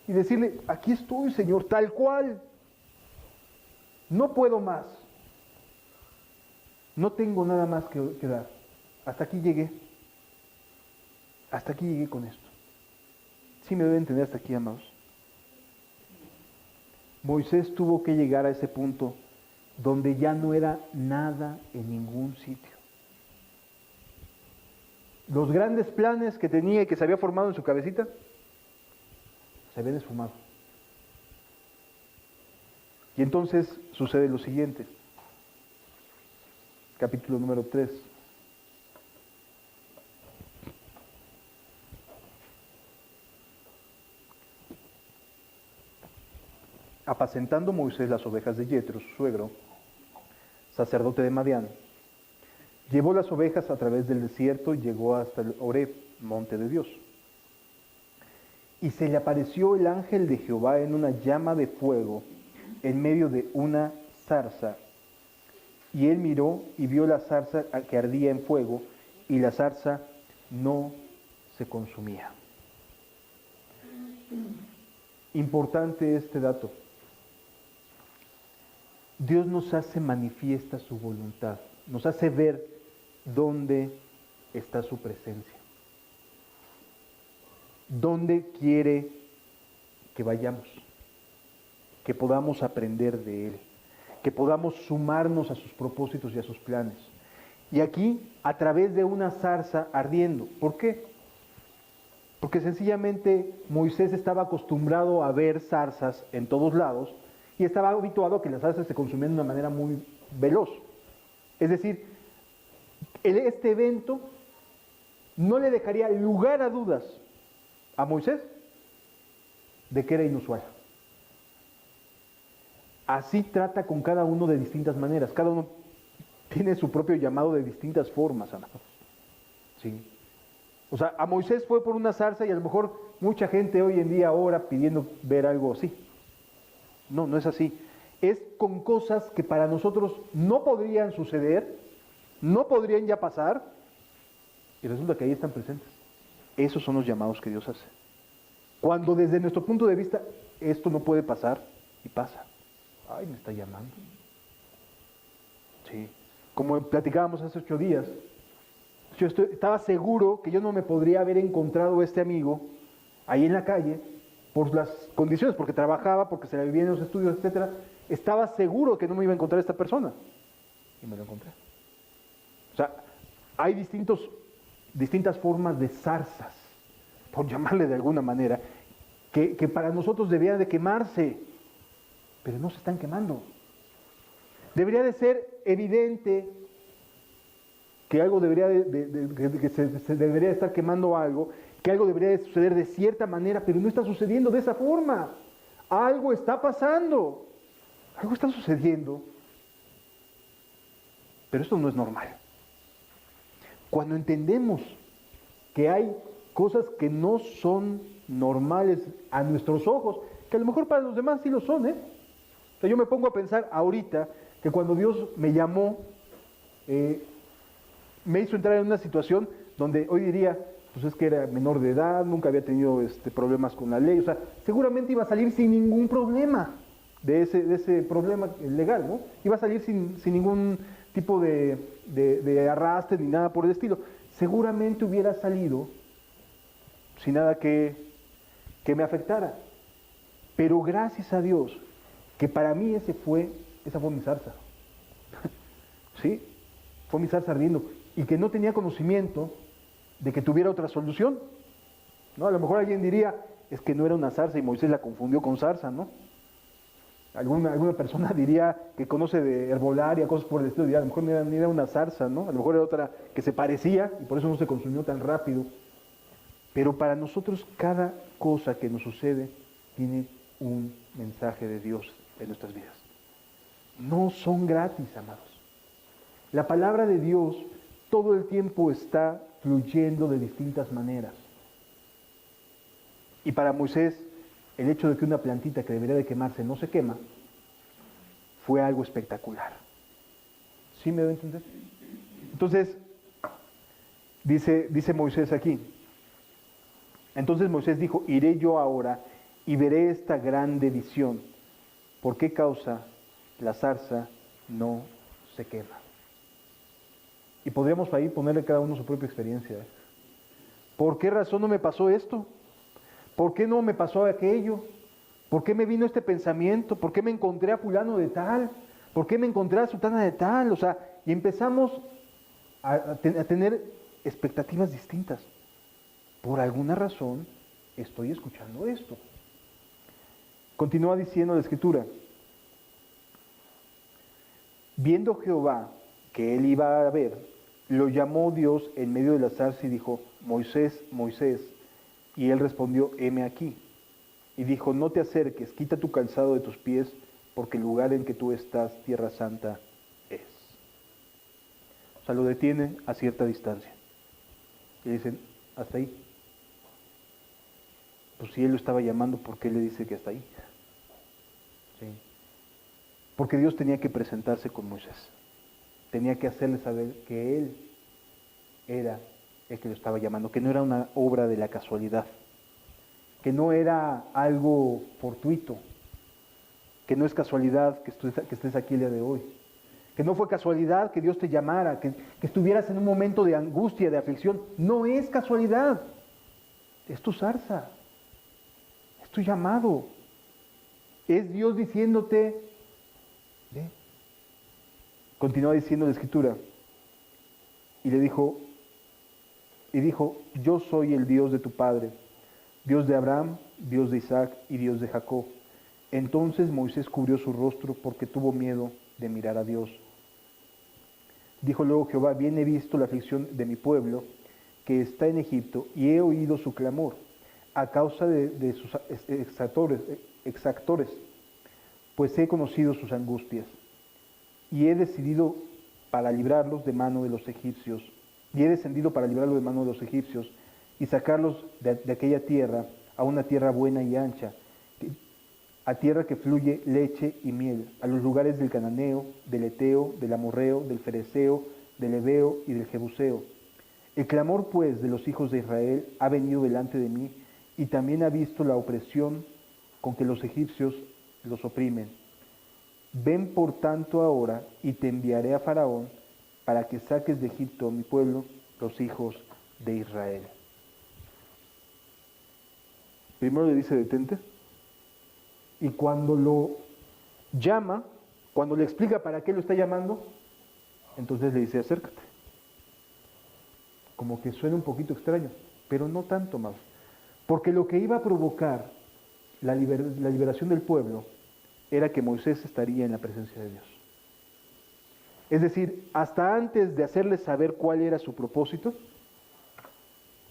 y decirle, aquí estoy, Señor, tal cual. No puedo más. No tengo nada más que dar. Hasta aquí llegué. Hasta aquí llegué con esto. ¿Sí me deben entender hasta aquí, amados? Moisés tuvo que llegar a ese punto donde ya no era nada en ningún sitio. Los grandes planes que tenía y que se había formado en su cabecita, se habían esfumado. Y entonces sucede lo siguiente. Capítulo número 3. Apacentando Moisés las ovejas de Yetro, su suegro, sacerdote de Madián, llevó las ovejas a través del desierto y llegó hasta el Horeb, monte de Dios. Y se le apareció el ángel de Jehová en una llama de fuego en medio de una zarza. Y él miró y vio la zarza que ardía en fuego, y la zarza no se consumía. Importante este dato. Dios nos hace manifiesta su voluntad, nos hace ver dónde está su presencia, dónde quiere que vayamos, que podamos aprender de Él, que podamos sumarnos a sus propósitos y a sus planes. Y aquí, a través de una zarza ardiendo. ¿Por qué? Porque sencillamente Moisés estaba acostumbrado a ver zarzas en todos lados y estaba habituado a que las zarzas se consumían de una manera muy veloz. Es decir, este evento no le dejaría lugar a dudas a Moisés de que era inusual. Así trata con cada uno de distintas maneras. Cada uno tiene su propio llamado de distintas formas, amados. ¿Sí? O sea, a Moisés fue por una zarza y a lo mejor mucha gente hoy en día ora pidiendo ver algo así. No, no es así. Es con cosas que para nosotros no podrían suceder, no podrían ya pasar, y resulta que ahí están presentes. Esos son los llamados que Dios hace. Cuando desde nuestro punto de vista esto no puede pasar, y pasa. Ay, me está llamando. Sí. Como platicábamos hace 8 días, estaba seguro que yo no me podría haber encontrado a este amigo ahí en la calle por las condiciones, porque trabajaba, porque se la vivía en los estudios, etcétera. Estaba seguro que no me iba a encontrar esta persona. Y me lo encontré. O sea, hay distintas formas de zarzas, por llamarle de alguna manera, que para nosotros deberían de quemarse, pero no se están quemando. Debería de ser evidente que algo debería que se debería estar quemando algo, que algo debería de suceder de cierta manera, pero no está sucediendo de esa forma. Algo está pasando, algo está sucediendo, pero esto no es normal. Cuando entendemos que hay cosas que no son normales a nuestros ojos, que a lo mejor para los demás sí lo son, O sea, yo me pongo a pensar ahorita que cuando Dios me llamó me hizo entrar en una situación donde hoy diría, pues es que era menor de edad, nunca había tenido problemas con la ley, o sea, seguramente iba a salir sin ningún problema de ese problema legal, ¿no? Iba a salir sin ningún tipo de arrastre ni nada por el estilo. Seguramente hubiera salido sin nada que me afectara. Pero gracias a Dios, que para mí esa fue mi zarza. ¿Sí? Fue mi zarza ardiendo. Y que no tenía conocimiento de que tuviera otra solución. ¿No? A lo mejor alguien diría, es que no era una zarza y Moisés la confundió con zarza, ¿no? Alguna persona diría que conoce de herbolaria, cosas por el estilo, diría, a lo mejor ni era una zarza, ¿no? A lo mejor era otra que se parecía y por eso no se consumió tan rápido. Pero para nosotros cada cosa que nos sucede tiene un mensaje de Dios en nuestras vidas. No son gratis, amados. La palabra de Dios todo el tiempo está fluyendo de distintas maneras. Y para Moisés, el hecho de que una plantita que debería de quemarse no se quema, fue algo espectacular. ¿Sí me doy a entender? Entonces, dice Moisés aquí, entonces Moisés dijo, iré yo ahora y veré esta grande visión. ¿Por qué causa la zarza no se quema? Y podríamos ahí ponerle cada uno su propia experiencia. ¿Por qué razón no me pasó esto? ¿Por qué no me pasó aquello? ¿Por qué me vino este pensamiento? ¿Por qué me encontré a fulano de tal? ¿Por qué me encontré a sultana de tal? O sea, y empezamos a tener expectativas distintas. Por alguna razón estoy escuchando esto. Continúa diciendo la Escritura. Viendo Jehová que él iba a ver, lo llamó Dios en medio de la zarza y dijo, Moisés, Moisés. Y él respondió, heme aquí. Y dijo, no te acerques, quita tu calzado de tus pies, porque el lugar en que tú estás, tierra santa, es. O sea, lo detiene a cierta distancia. Y dicen, hasta ahí. Pues si él lo estaba llamando, ¿por qué le dice que hasta ahí? ¿Sí? Porque Dios tenía que presentarse con Moisés. Tenía que hacerle saber que él era el que lo estaba llamando, que no era una obra de la casualidad, que no era algo fortuito, que no es casualidad que estés aquí el día de hoy, que no fue casualidad que Dios te llamara, que estuvieras en un momento de angustia, de aflicción. No es casualidad, es tu zarza, es tu llamado, es Dios diciéndote, ¿ve? Continúa diciendo la Escritura, y dijo, yo soy el Dios de tu padre, Dios de Abraham, Dios de Isaac y Dios de Jacob. Entonces Moisés cubrió su rostro porque tuvo miedo de mirar a Dios. Dijo luego Jehová, bien he visto la aflicción de mi pueblo que está en Egipto y he oído su clamor a causa de sus exactores, pues he conocido sus angustias y he decidido para librarlos de mano de los egipcios. Y he descendido para librarlos de mano de los egipcios y sacarlos de aquella tierra a una tierra buena y ancha, a tierra que fluye leche y miel, a los lugares del cananeo, del eteo, del amorreo, del fereceo, del heveo y del jebuseo. El clamor pues de los hijos de Israel ha venido delante de mí y también ha visto la opresión con que los egipcios los oprimen. Ven por tanto ahora y te enviaré a Faraón para que saques de Egipto a mi pueblo, los hijos de Israel. Primero le dice detente, y cuando lo llama, cuando le explica para qué lo está llamando, entonces le dice acércate. Como que suena un poquito extraño, pero no tanto más, porque lo que iba a provocar la liberación del pueblo era que Moisés estaría en la presencia de Dios. Es decir, hasta antes de hacerle saber cuál era su propósito,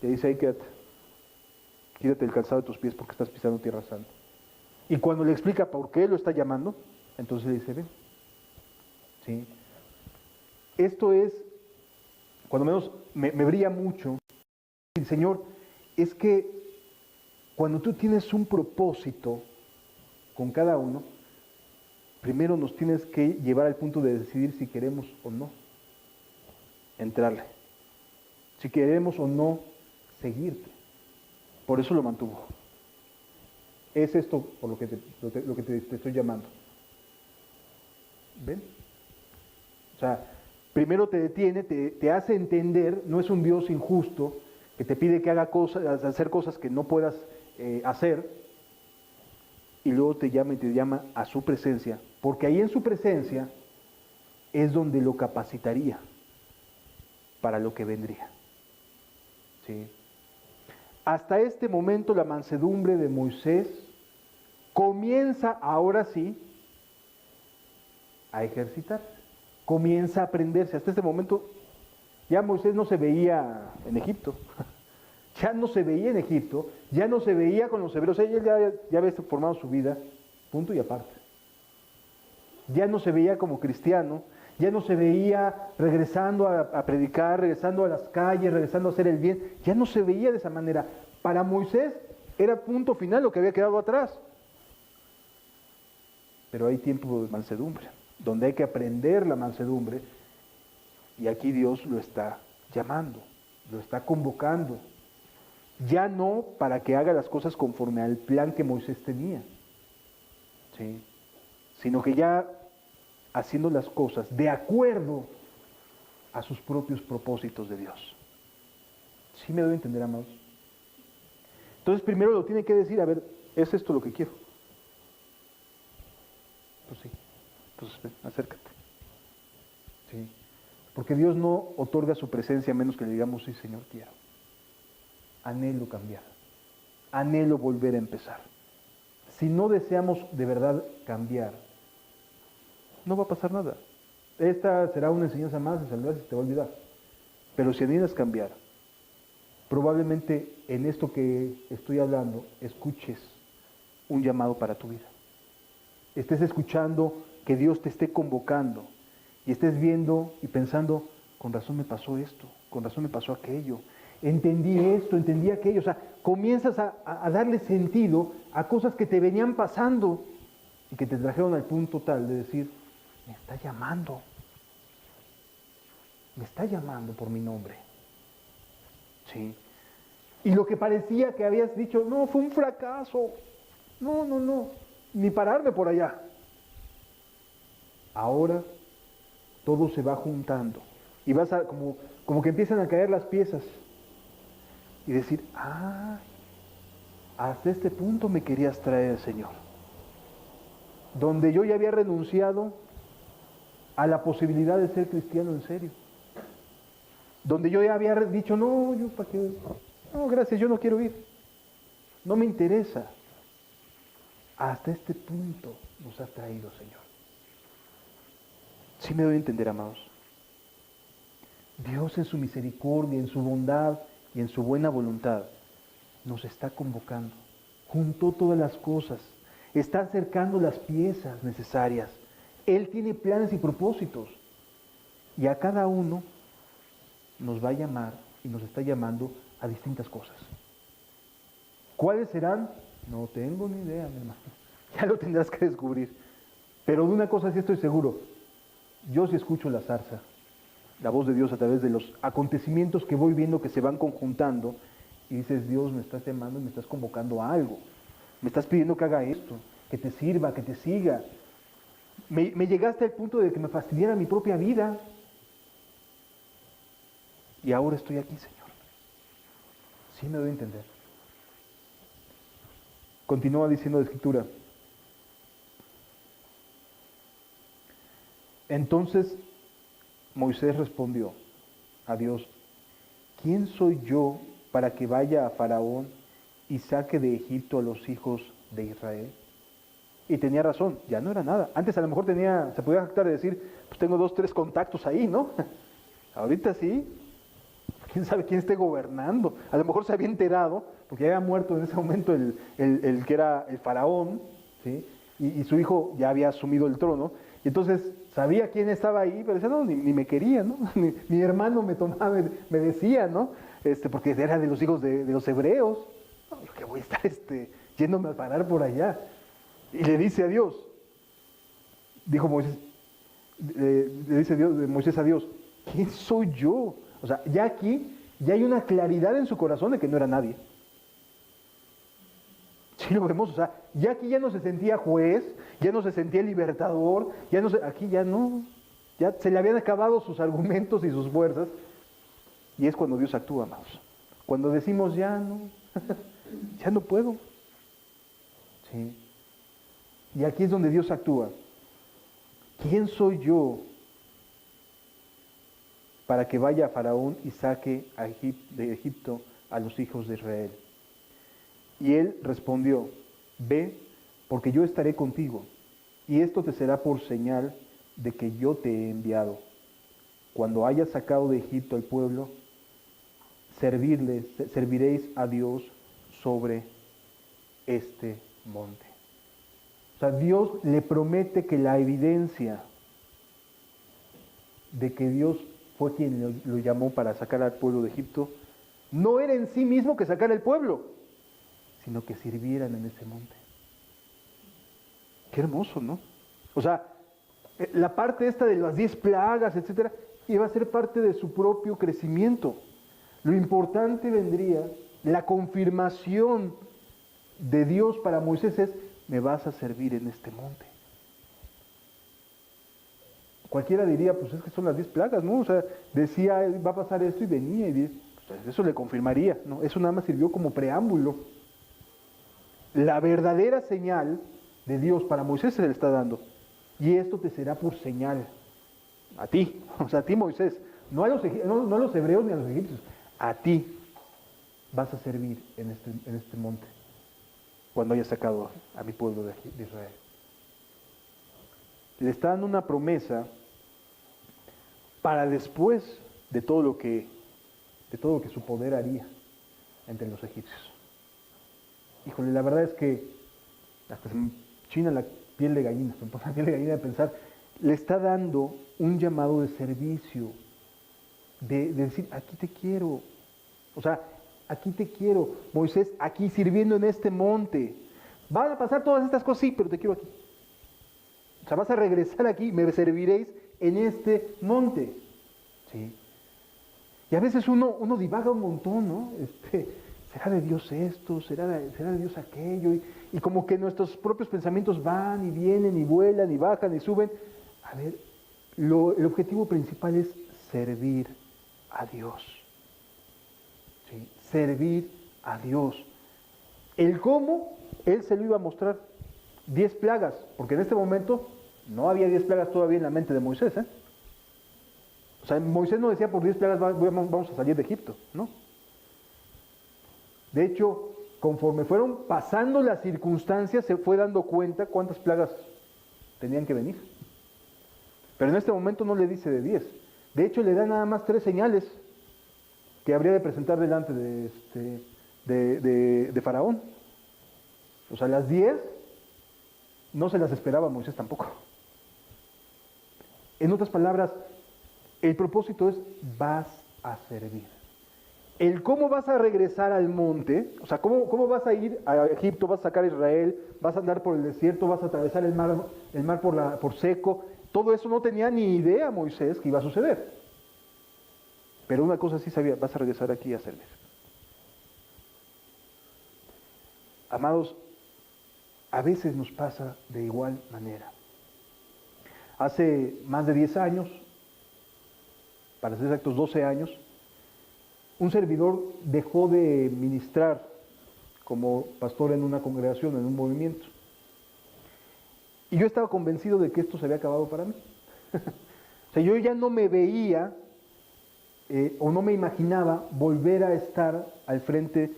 le dice ahí quítate el calzado de tus pies porque estás pisando tierra santa. Y cuando le explica por qué lo está llamando, entonces le dice, ven. ¿Sí? Esto es, cuando menos me brilla mucho, el Señor, es que cuando tú tienes un propósito con cada uno, primero nos tienes que llevar al punto de decidir si queremos o no. entrarle. Si queremos o no seguirte. Por eso lo mantuvo. Es esto por lo que te estoy llamando. ¿Ven? O sea, primero te detiene, te hace entender, no es un Dios injusto que te pide que hacer cosas que no puedas hacer, y luego te llama a su presencia, porque ahí en su presencia es donde lo capacitaría para lo que vendría. ¿Sí? Hasta este momento la mansedumbre de Moisés comienza ahora sí a ejercitarse, comienza a aprenderse. Hasta este momento ya Moisés no se veía en Egipto, ya no se veía en Egipto, ya no se veía con los hebreos, él ya había formado su vida, punto y aparte. Ya no se veía como cristiano, ya no se veía regresando a predicar, regresando a las calles, regresando a hacer el bien, ya no se veía de esa manera. Para Moisés era punto final lo que había quedado atrás. Pero hay tiempo de mansedumbre, donde hay que aprender la mansedumbre, y aquí Dios lo está llamando, lo está convocando. Ya no para que haga las cosas conforme al plan que Moisés tenía, ¿sí? Sino que ya haciendo las cosas de acuerdo a sus propios propósitos de Dios. ¿Sí me doy a entender, amados? Entonces primero lo tiene que decir, a ver, ¿es esto lo que quiero? Pues sí, entonces ven, acércate. ¿Sí? Porque Dios no otorga su presencia a menos que le digamos, sí, Señor, quiero. Anhelo cambiar, anhelo volver a empezar. Si no deseamos de verdad cambiar, no va a pasar nada. Esta será una enseñanza más, y saldrás y te va a olvidar. Pero si anhelas cambiar, probablemente en esto que estoy hablando, escuches un llamado para tu vida. Estés escuchando que Dios te esté convocando y estés viendo y pensando, con razón me pasó esto, con razón me pasó aquello, entendí esto, entendí aquello. O sea, comienzas a darle sentido a cosas que te venían pasando y que te trajeron al punto tal de decir, me está llamando por mi nombre. Sí. Y lo que parecía que habías dicho, no, fue un fracaso, no, ni pararme por allá. Ahora todo se va juntando y vas a, como que empiezan a caer las piezas y decir, hasta este punto me querías traer, Señor, donde yo ya había renunciado a la posibilidad de ser cristiano en serio, donde yo ya había dicho, no, yo para qué, no, gracias, yo no quiero ir, no me interesa. Hasta este punto nos has traído, Señor. ¿Sí me doy a entender, amados? Dios en su misericordia, en su bondad y en su buena voluntad nos está convocando. Juntó todas las cosas, está acercando las piezas necesarias. Él tiene planes y propósitos. Y a cada uno nos va a llamar y nos está llamando a distintas cosas. ¿Cuáles serán? No tengo ni idea, mi hermano. Ya lo tendrás que descubrir. Pero de una cosa sí estoy seguro. Yo sí escucho la zarza, la voz de Dios a través de los acontecimientos que voy viendo que se van conjuntando, y dices, Dios, me estás llamando y me estás convocando a algo. Me estás pidiendo que haga esto, que te sirva, que te siga. Me llegaste al punto de que me fastidiara mi propia vida. Y ahora estoy aquí, Señor. Sí me doy a entender. Continúa diciendo la Escritura. Entonces Moisés respondió a Dios, ¿quién soy yo para que vaya a Faraón y saque de Egipto a los hijos de Israel? Y tenía razón, ya no era nada. Antes a lo mejor se podía jactar de decir, pues tengo 2, 3 contactos ahí, ¿no? Ahorita sí, quién sabe quién esté gobernando. A lo mejor se había enterado, porque ya había muerto en ese momento el que era el faraón, ¿sí? Y su hijo ya había asumido el trono. Y entonces sabía quién estaba ahí, pero decía, no, ni me quería, ¿no? Mi hermano me tomaba, me decía, ¿no? Porque era de los hijos de los hebreos. No, yo que voy a estar yéndome a parar por allá. Y le dice a Dios, dijo Moisés, le dice Moisés a Dios, ¿quién soy yo? O sea, ya aquí, ya hay una claridad en su corazón de que no era nadie. Sí lo vemos, o sea, ya aquí ya no se sentía juez, ya no se sentía libertador, aquí ya no, ya se le habían acabado sus argumentos y sus fuerzas, y es cuando Dios actúa, amados. Cuando decimos ya no, ya no puedo. Sí. Y aquí es donde Dios actúa. ¿Quién soy yo para que vaya a Faraón y saque de Egipto a los hijos de Israel? Y él respondió, ve, porque yo estaré contigo, y esto te será por señal de que yo te he enviado. Cuando hayas sacado de Egipto al pueblo, serviréis a Dios sobre este monte. O sea, Dios le promete que la evidencia de que Dios fue quien lo llamó para sacar al pueblo de Egipto, no era en sí mismo que sacara el pueblo, sino que sirvieran en ese monte. Qué hermoso, ¿no? O sea, la parte esta de las 10 plagas, etcétera, iba a ser parte de su propio crecimiento. Lo importante vendría, la confirmación de Dios para Moisés es, me vas a servir en este monte. Cualquiera diría, pues es que son las 10 plagas, ¿no? O sea, decía, va a pasar esto y venía y pues eso le confirmaría, ¿no? Eso nada más sirvió como preámbulo. La verdadera señal de Dios para Moisés se le está dando. Y esto te será por señal. A ti, o sea, a ti Moisés. No a los hebreos ni a los egipcios. A ti vas a servir en este monte. Cuando hayas sacado a mi pueblo de Israel. Le está dando una promesa para después de todo lo que su poder haría entre los egipcios. Híjole, la verdad es que hasta se me china la piel de gallina, se me pone la piel de gallina de pensar, le está dando un llamado de servicio, de decir, aquí te quiero, o sea, aquí te quiero, Moisés, aquí sirviendo en este monte. Van a pasar todas estas cosas, sí, pero te quiero aquí. O sea, vas a regresar aquí, me serviréis en este monte. ¿Sí? Y a veces uno divaga un montón, ¿no? ¿Será de Dios esto? ¿Será de Dios aquello? Y como que nuestros propios pensamientos van y vienen y vuelan y bajan y suben. A ver, el objetivo principal es servir a Dios. ¿Sí? Servir a Dios. El cómo, Él se lo iba a mostrar. 10 plagas, porque en este momento no había 10 plagas todavía en la mente de Moisés, ¿eh? O sea, Moisés no decía por 10 plagas vamos a salir de Egipto, ¿no? De hecho, conforme fueron pasando las circunstancias, se fue dando cuenta cuántas plagas tenían que venir. Pero en este momento no le dice de 10. De hecho, le da nada más 3 señales que habría de presentar delante de Faraón. O sea, las 10 no se las esperaba Moisés tampoco. En otras palabras, el propósito es, vas a servir. El cómo vas a regresar al monte, o sea, cómo vas a ir a Egipto, vas a sacar a Israel, vas a andar por el desierto, vas a atravesar el mar por seco, todo eso no tenía ni idea Moisés que iba a suceder. Pero una cosa sí sabía, vas a regresar aquí a servir. Amados, a veces nos pasa de igual manera. Hace más de 10 años, para ser exactos 12 años, un servidor dejó de ministrar como pastor en una congregación, en un movimiento. Y yo estaba convencido de que esto se había acabado para mí. O sea, yo ya no me veía o no me imaginaba volver a estar al frente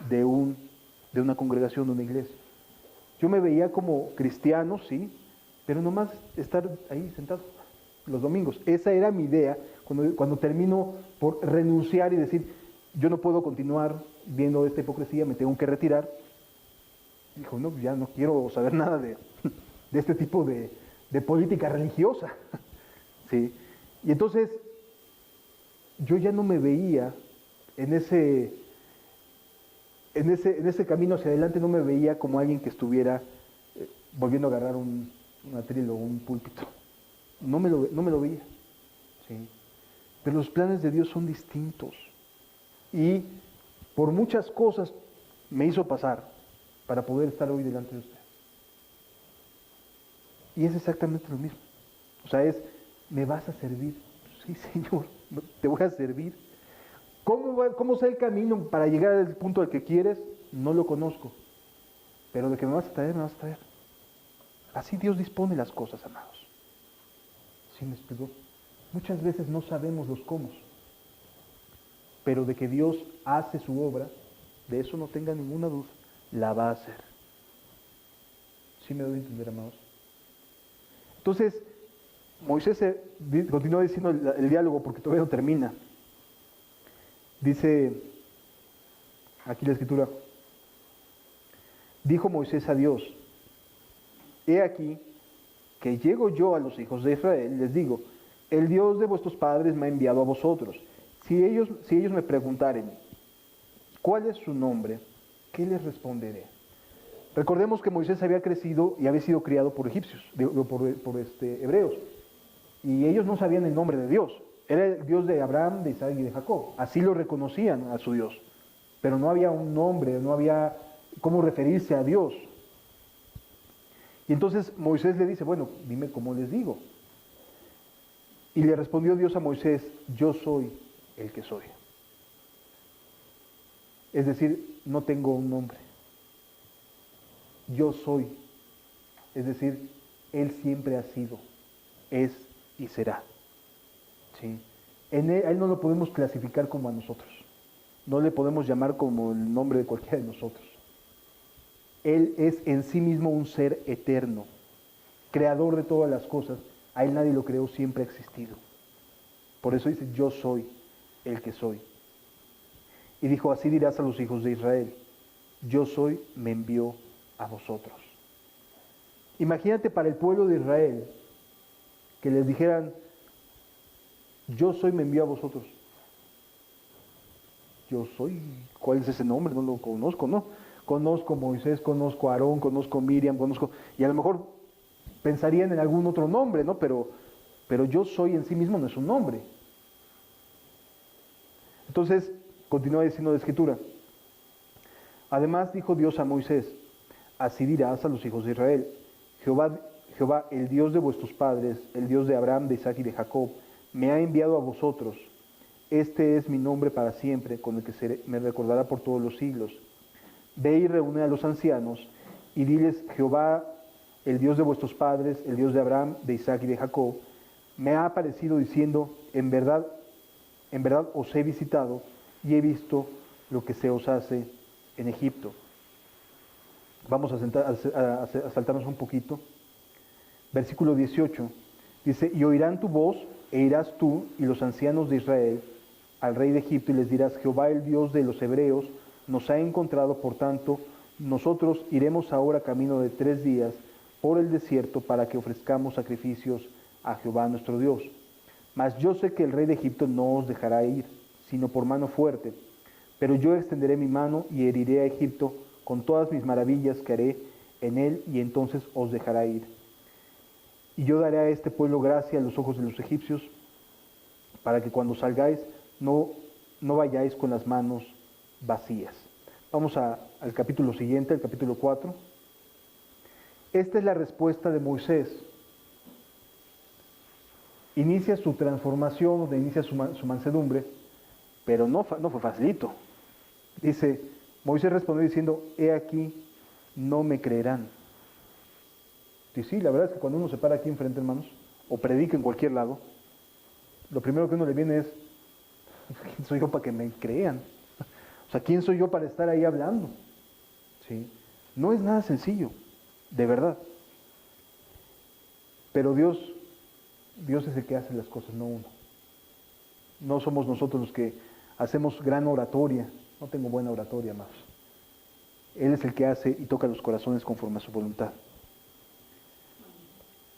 de una congregación, de una iglesia. Yo me veía como cristiano, sí, pero nomás estar ahí sentado los domingos. Esa era mi idea cuando termino por renunciar y decir, yo no puedo continuar viendo esta hipocresía, me tengo que retirar. Dijo, no, ya no quiero saber nada de este tipo de política religiosa. ¿Sí? Y entonces, yo ya no me veía en ese camino hacia adelante, no me veía como alguien que estuviera volviendo a agarrar un atril o un púlpito. No me lo veía. ¿Sí? pero los planes de Dios son distintos. Y por muchas cosas me hizo pasar para poder estar hoy delante de usted. Y es exactamente lo mismo. O sea, ¿me vas a servir? Sí, Señor, te voy a servir. ¿Cómo sea el camino para llegar al punto al que quieres? No lo conozco. Pero de que me vas a traer, me vas a traer. Así Dios dispone las cosas, amados. ¿Sí me explicó? Muchas veces no sabemos los cómo. Pero de que Dios hace su obra, de eso no tenga ninguna duda, la va a hacer. ¿Sí me doy a entender, amados? Entonces, Moisés continúa diciendo el diálogo porque todavía no termina. Dice aquí la escritura: dijo Moisés a Dios: he aquí que llego yo a los hijos de Israel, les digo, el Dios de vuestros padres me ha enviado a vosotros. Si ellos me preguntaren, ¿cuál es su nombre?, ¿qué les responderé? Recordemos que Moisés había crecido y había sido criado por egipcios, por hebreos, y ellos no sabían el nombre de Dios. Era el Dios de Abraham, de Isaac y de Jacob. Así lo reconocían a su Dios, pero no había un nombre, no había cómo referirse a Dios. Y entonces Moisés le dice: bueno, dime cómo les digo. Y le respondió Dios a Moisés: yo soy el que soy. Es decir, no tengo un nombre. Yo soy. Es decir, Él siempre ha sido, es y será. ¿Sí? A Él no lo podemos clasificar como a nosotros. No le podemos llamar como el nombre de cualquiera de nosotros. Él es en sí mismo un ser eterno, creador de todas las cosas. A Él nadie lo creó, siempre ha existido. Por eso dice: yo soy el que soy. Y dijo: así dirás a los hijos de Israel: yo soy, me envió a vosotros. Imagínate para el pueblo de Israel que les dijeran: yo soy, me envió a vosotros. Yo soy, ¿cuál es ese nombre? No lo conozco, ¿no? Conozco a Moisés, conozco a Aarón, conozco a Miriam, y a lo mejor pensarían en algún otro nombre, ¿no? Pero yo soy en sí mismo no es un nombre. Entonces, continúa diciendo la escritura: además dijo Dios a Moisés: así dirás a los hijos de Israel: Jehová, el Dios de vuestros padres, el Dios de Abraham, de Isaac y de Jacob, me ha enviado a vosotros. Este es mi nombre para siempre, con el que me recordará por todos los siglos. Ve y reúne a los ancianos y diles: Jehová, el Dios de vuestros padres, el Dios de Abraham, de Isaac y de Jacob, me ha aparecido diciendo: en verdad os he visitado y he visto lo que se os hace en Egipto. Vamos a saltarnos un poquito. Versículo 18 dice: y oirán tu voz, e irás tú y los ancianos de Israel al rey de Egipto, y les dirás: Jehová, el Dios de los hebreos, nos ha encontrado, por tanto, nosotros iremos ahora camino de 3 días por el desierto para que ofrezcamos sacrificios a Jehová nuestro Dios. Mas yo sé que el rey de Egipto no os dejará ir, sino por mano fuerte. Pero yo extenderé mi mano y heriré a Egipto con todas mis maravillas que haré en él, y entonces os dejará ir. Y yo daré a este pueblo gracia a los ojos de los egipcios, para que cuando salgáis no vayáis con las manos vacías. Vamos al capítulo siguiente, el capítulo 4. Esta es la respuesta de Moisés. Inicia su transformación, inicia su mansedumbre, pero no fue facilito. Dice: Moisés respondió diciendo: he aquí, no me creerán. Y sí, la verdad es que cuando uno se para aquí enfrente, hermanos, o predica en cualquier lado, lo primero que uno le viene es: ¿quién soy yo para que me crean? O sea, ¿quién soy yo para estar ahí hablando? ¿Sí? No es nada sencillo, de verdad. Pero Dios es el que hace las cosas, no uno. No somos nosotros los que hacemos gran oratoria. No tengo buena oratoria, más. Él es el que hace y toca los corazones conforme a su voluntad.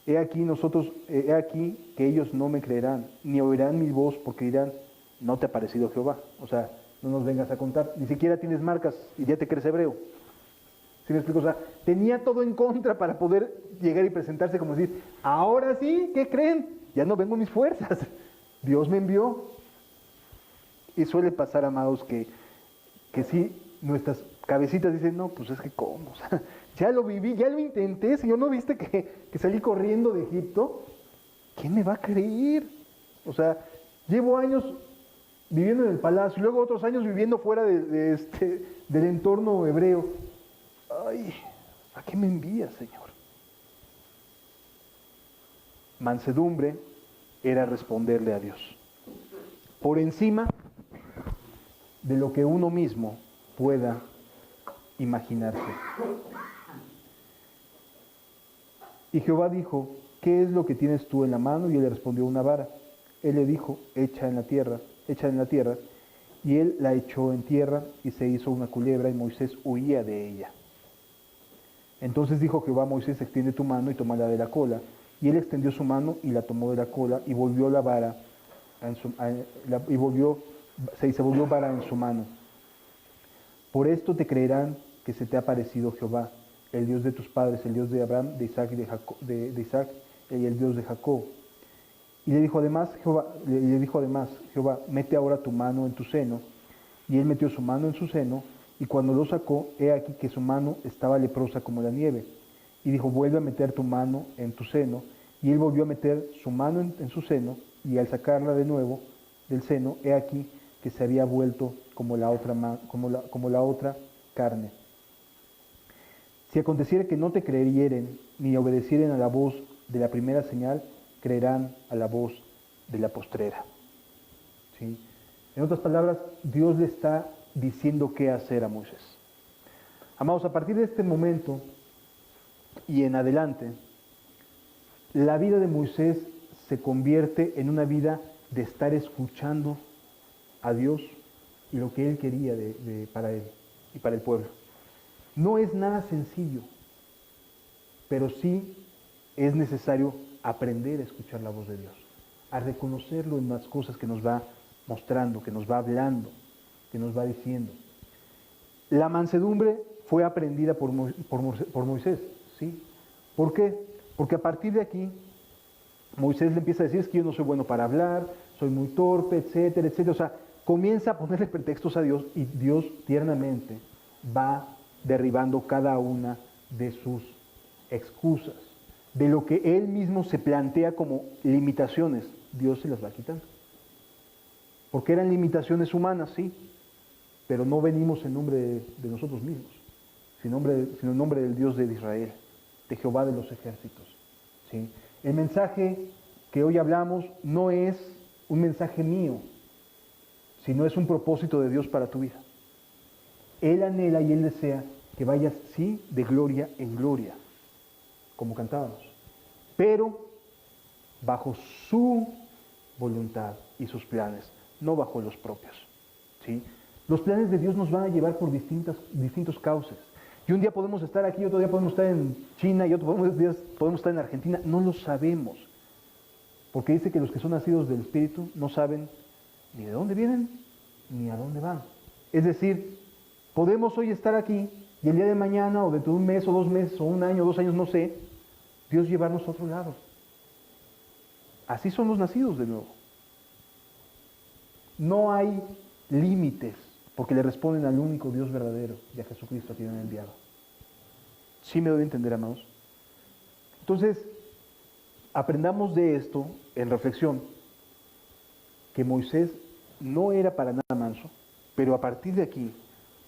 He aquí que ellos no me creerán, ni oirán mi voz, porque dirán: no te ha parecido Jehová. O sea, no nos vengas a contar, ni siquiera tienes marcas y ya te crees hebreo. ¿Sí me explico? O sea, tenía todo en contra para poder llegar y presentarse como decir: ahora sí, ¿qué creen? Ya no vengo mis fuerzas. Dios me envió. Y suele pasar, amados, que sí, nuestras cabecitas dicen, no, pues es que cómo, o sea, ya lo viví, ya lo intenté, Señor, ¿no viste que salí corriendo de Egipto? ¿Quién me va a creer? O sea, llevo años viviendo en el palacio, y luego otros años viviendo fuera del entorno hebreo. Ay, ¿a qué me envías, Señor? Mansedumbre era responderle a Dios. Por encima de lo que uno mismo pueda imaginarse. Y Jehová dijo, ¿qué es lo que tienes tú en la mano? Y él le respondió, una vara. Él le dijo, echa en la tierra. Y él la echó en tierra y se hizo una culebra y Moisés huía de ella. Entonces dijo Jehová a Moisés, extiende tu mano y tómala de la cola. Y él extendió su mano y la tomó de la cola y volvió la vara se volvió vara en su mano. Por esto te creerán que se te ha aparecido Jehová, el Dios de tus padres, el Dios de Abraham, de Isaac y el Dios de Jacob. Y le dijo además Jehová, mete ahora tu mano en tu seno. Y él metió su mano en su seno, y cuando lo sacó, he aquí que su mano estaba leprosa como la nieve. Y dijo, vuelve a meter tu mano en tu seno. Y él volvió a meter su mano en su seno, y al sacarla de nuevo del seno, he aquí que se había vuelto como la otra carne. Si aconteciera que no te creyeren, ni obedecieren a la voz de la primera señal, creerán a la voz de la postrera. ¿Sí? En otras palabras, Dios le está diciendo qué hacer a Moisés. Amados, a partir de este momento y en adelante, la vida de Moisés se convierte en una vida de estar escuchando a Dios y lo que Él quería para Él y para el pueblo. No es nada sencillo, pero sí es necesario aprender a escuchar la voz de Dios, a reconocerlo en las cosas que nos va mostrando, que nos va hablando, que nos va diciendo. La mansedumbre fue aprendida por Moisés, ¿sí? ¿Por qué? Porque a partir de aquí, Moisés le empieza a decir, es que yo no soy bueno para hablar, soy muy torpe, etcétera, etcétera. O sea, comienza a ponerle pretextos a Dios y Dios tiernamente va derribando cada una de sus excusas. De lo que Él mismo se plantea como limitaciones, Dios se las va quitando. Porque eran limitaciones humanas, sí, pero no venimos en nombre de nosotros mismos, sino en nombre del Dios de Israel, de Jehová de los ejércitos. ¿Sí? El mensaje que hoy hablamos no es un mensaje mío, sino es un propósito de Dios para tu vida. Él anhela y Él desea que vayas, sí, de gloria en gloria, como cantábamos, pero bajo su voluntad y sus planes, no bajo los propios. ¿Sí? Los planes de Dios nos van a llevar por distintos cauces. Y un día podemos estar aquí, otro día podemos estar en China y otro día podemos estar en Argentina. No lo sabemos. Porque dice que los que son nacidos del Espíritu no saben ni de dónde vienen ni a dónde van. Es decir, podemos hoy estar aquí y el día de mañana o dentro de un mes o 2 meses o un año o 2 años, no sé, Dios llevarnos a otro lado. Así son los nacidos de nuevo. No hay límites porque le responden al único Dios verdadero y a Jesucristo a quien han enviado. ¿Sí me doy a entender, amados? Entonces, aprendamos de esto en reflexión, que Moisés no era para nada manso, pero a partir de aquí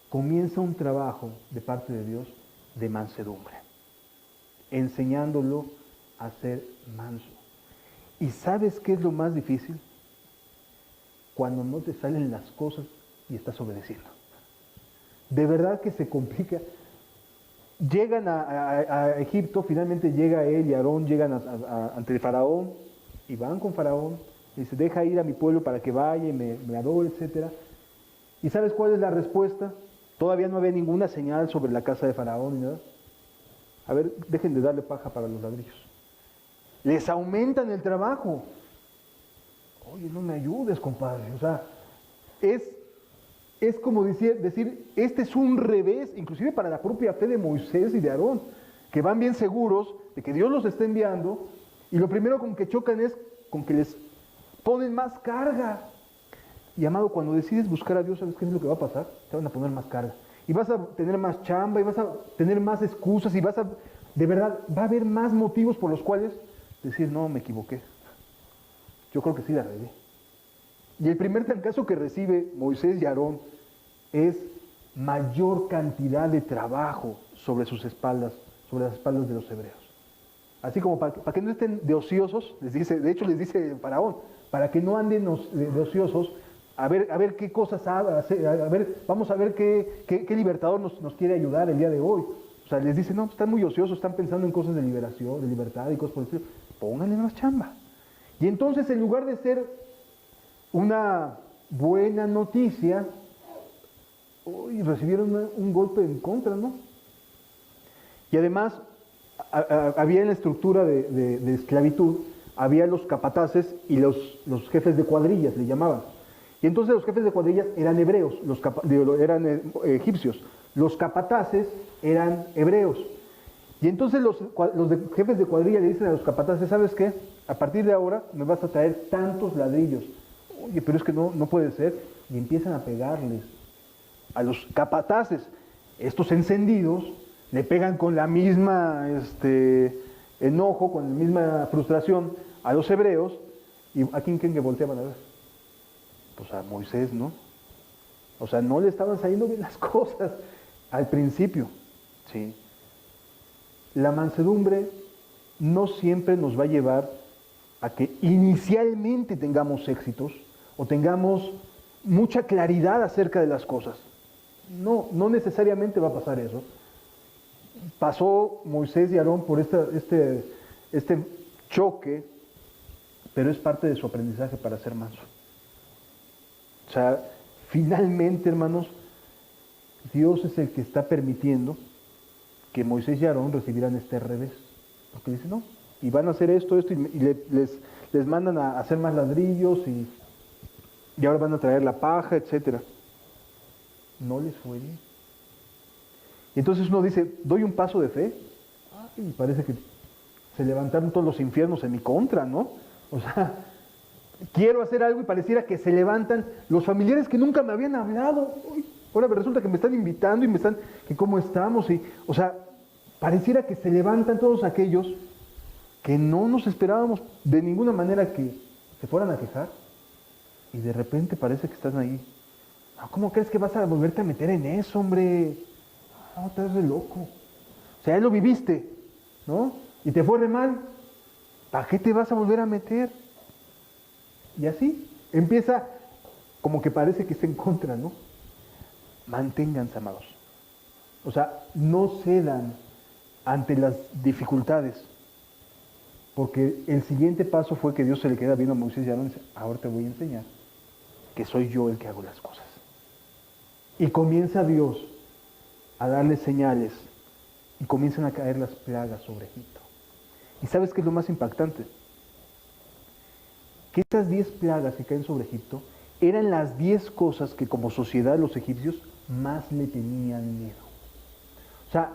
comienza un trabajo de parte de Dios de mansedumbre, enseñándolo a ser manso. ¿Y sabes qué es lo más difícil? Cuando no te salen las cosas y estás obedeciendo. De verdad que se complica. Llegan a Egipto, finalmente llega él y Aarón, llegan ante el faraón y van con faraón. Y dice, deja ir a mi pueblo para que vaya y me adore, etc. ¿Y sabes cuál es la respuesta? Todavía no había ninguna señal sobre la casa de faraón ni nada. A ver, dejen de darle paja para los ladrillos. Les aumentan el trabajo. Oye, no me ayudes, compadre. O sea, es como decir, este es un revés, inclusive para la propia fe de Moisés y de Aarón, que van bien seguros de que Dios los está enviando, y lo primero con que chocan es con que les ponen más carga. Y amado, cuando decides buscar a Dios, ¿sabes qué es lo que va a pasar? Te van a poner más carga. Y vas a tener más chamba, y vas a tener más excusas, y de verdad, va a haber más motivos por los cuales decir, no, me equivoqué. Yo creo que sí la regué. Y el primer trancazo que recibe Moisés y Aarón es mayor cantidad de trabajo sobre sus espaldas, sobre las espaldas de los hebreos. Así como para que no estén de ociosos, les dice, de hecho les dice el faraón, para que no anden de ociosos, a ver qué cosas vamos a ver qué libertador nos quiere ayudar el día de hoy. O sea, les dice, no, están muy ociosos, están pensando en cosas de liberación, de libertad y cosas por el estilo. Pónganle más chamba. Y entonces, en lugar de ser una buena noticia, recibieron un golpe en contra, ¿no? Y además, había en la estructura de esclavitud, había los capataces y los jefes de cuadrillas, le llamaban. Y entonces los jefes de cuadrillas eran hebreos, eran egipcios. Los capataces eran hebreos. Y entonces los jefes de cuadrilla le dicen a los capataces, ¿sabes qué? A partir de ahora me vas a traer tantos ladrillos. Oye, pero es que no puede ser. Y empiezan a pegarles a los capataces. Estos encendidos le pegan con la misma enojo, con la misma frustración a los hebreos. ¿Y a quién creen que volteaban a ver? Pues a Moisés, ¿no? O sea, no le estaban saliendo bien las cosas al principio, ¿sí? La mansedumbre no siempre nos va a llevar a que inicialmente tengamos éxitos o tengamos mucha claridad acerca de las cosas. No necesariamente va a pasar eso. Pasó Moisés y Aarón por este choque, pero es parte de su aprendizaje para ser manso. O sea, finalmente, hermanos, Dios es el que está permitiendo que Moisés y Aarón recibieran este revés. Porque dice, no, y van a hacer esto, y les mandan a hacer más ladrillos, y ahora van a traer la paja, etc. No les fue bien. Y entonces uno dice, doy un paso de fe, y parece que se levantaron todos los infiernos en mi contra, ¿no? O sea, quiero hacer algo y pareciera que se levantan los familiares que nunca me habían hablado. Ahora resulta que me están invitando y que cómo estamos, o sea, pareciera que se levantan todos aquellos que no nos esperábamos de ninguna manera que se fueran a quejar, y de repente parece que están ahí. No, ¿cómo crees que vas a volverte a meter en eso, hombre? No, estás re loco. O sea, ya lo viviste, ¿no? Y te fue re mal. ¿Para qué te vas a volver a meter? Y así empieza como que parece que está en contra, ¿no? Manténganse, amados. O sea, no cedan ante las dificultades. Porque el siguiente paso fue que Dios se le queda viendo a Moisés y Aarón y dice, ahora te voy a enseñar que soy yo el que hago las cosas. Y comienza Dios a darles señales y comienzan a caer las plagas sobre Egipto. ¿Y sabes qué es lo más impactante? Que estas 10 plagas que caen sobre Egipto eran las 10 cosas que como sociedad los egipcios más le tenían miedo. O sea,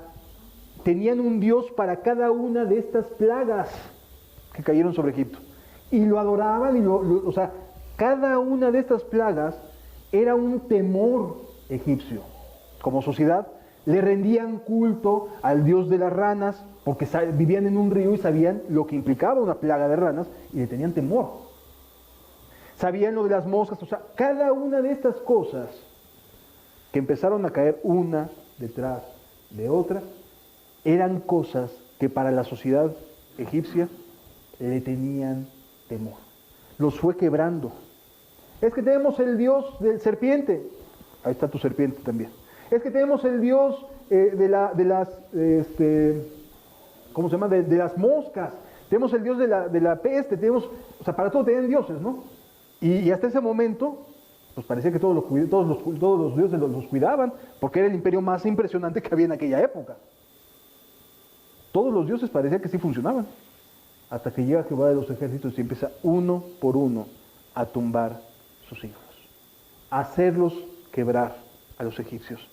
tenían un Dios para cada una de estas plagas que cayeron sobre Egipto. Y lo adoraban, o sea, cada una de estas plagas era un temor egipcio. Como sociedad, le rendían culto al dios de las ranas, porque vivían en un río y sabían lo que implicaba una plaga de ranas, y le tenían temor. Sabían lo de las moscas, o sea, cada una de estas cosas que empezaron a caer una detrás de otra, eran cosas que para la sociedad egipcia le tenían temor. Los fue quebrando. Es que tenemos el dios del serpiente. Ahí está tu serpiente también. Es que tenemos el dios de las ¿cómo se llama? De las moscas. Tenemos el dios de la peste. O sea, para todo tenían dioses, ¿no? Y hasta ese momento, pues parecía que todos los dioses los cuidaban, porque era el imperio más impresionante que había en aquella época. Todos los dioses parecía que sí funcionaban. Hasta que llega Jehová de los ejércitos y empieza uno por uno a tumbar sus hijos, a hacerlos quebrar a los egipcios.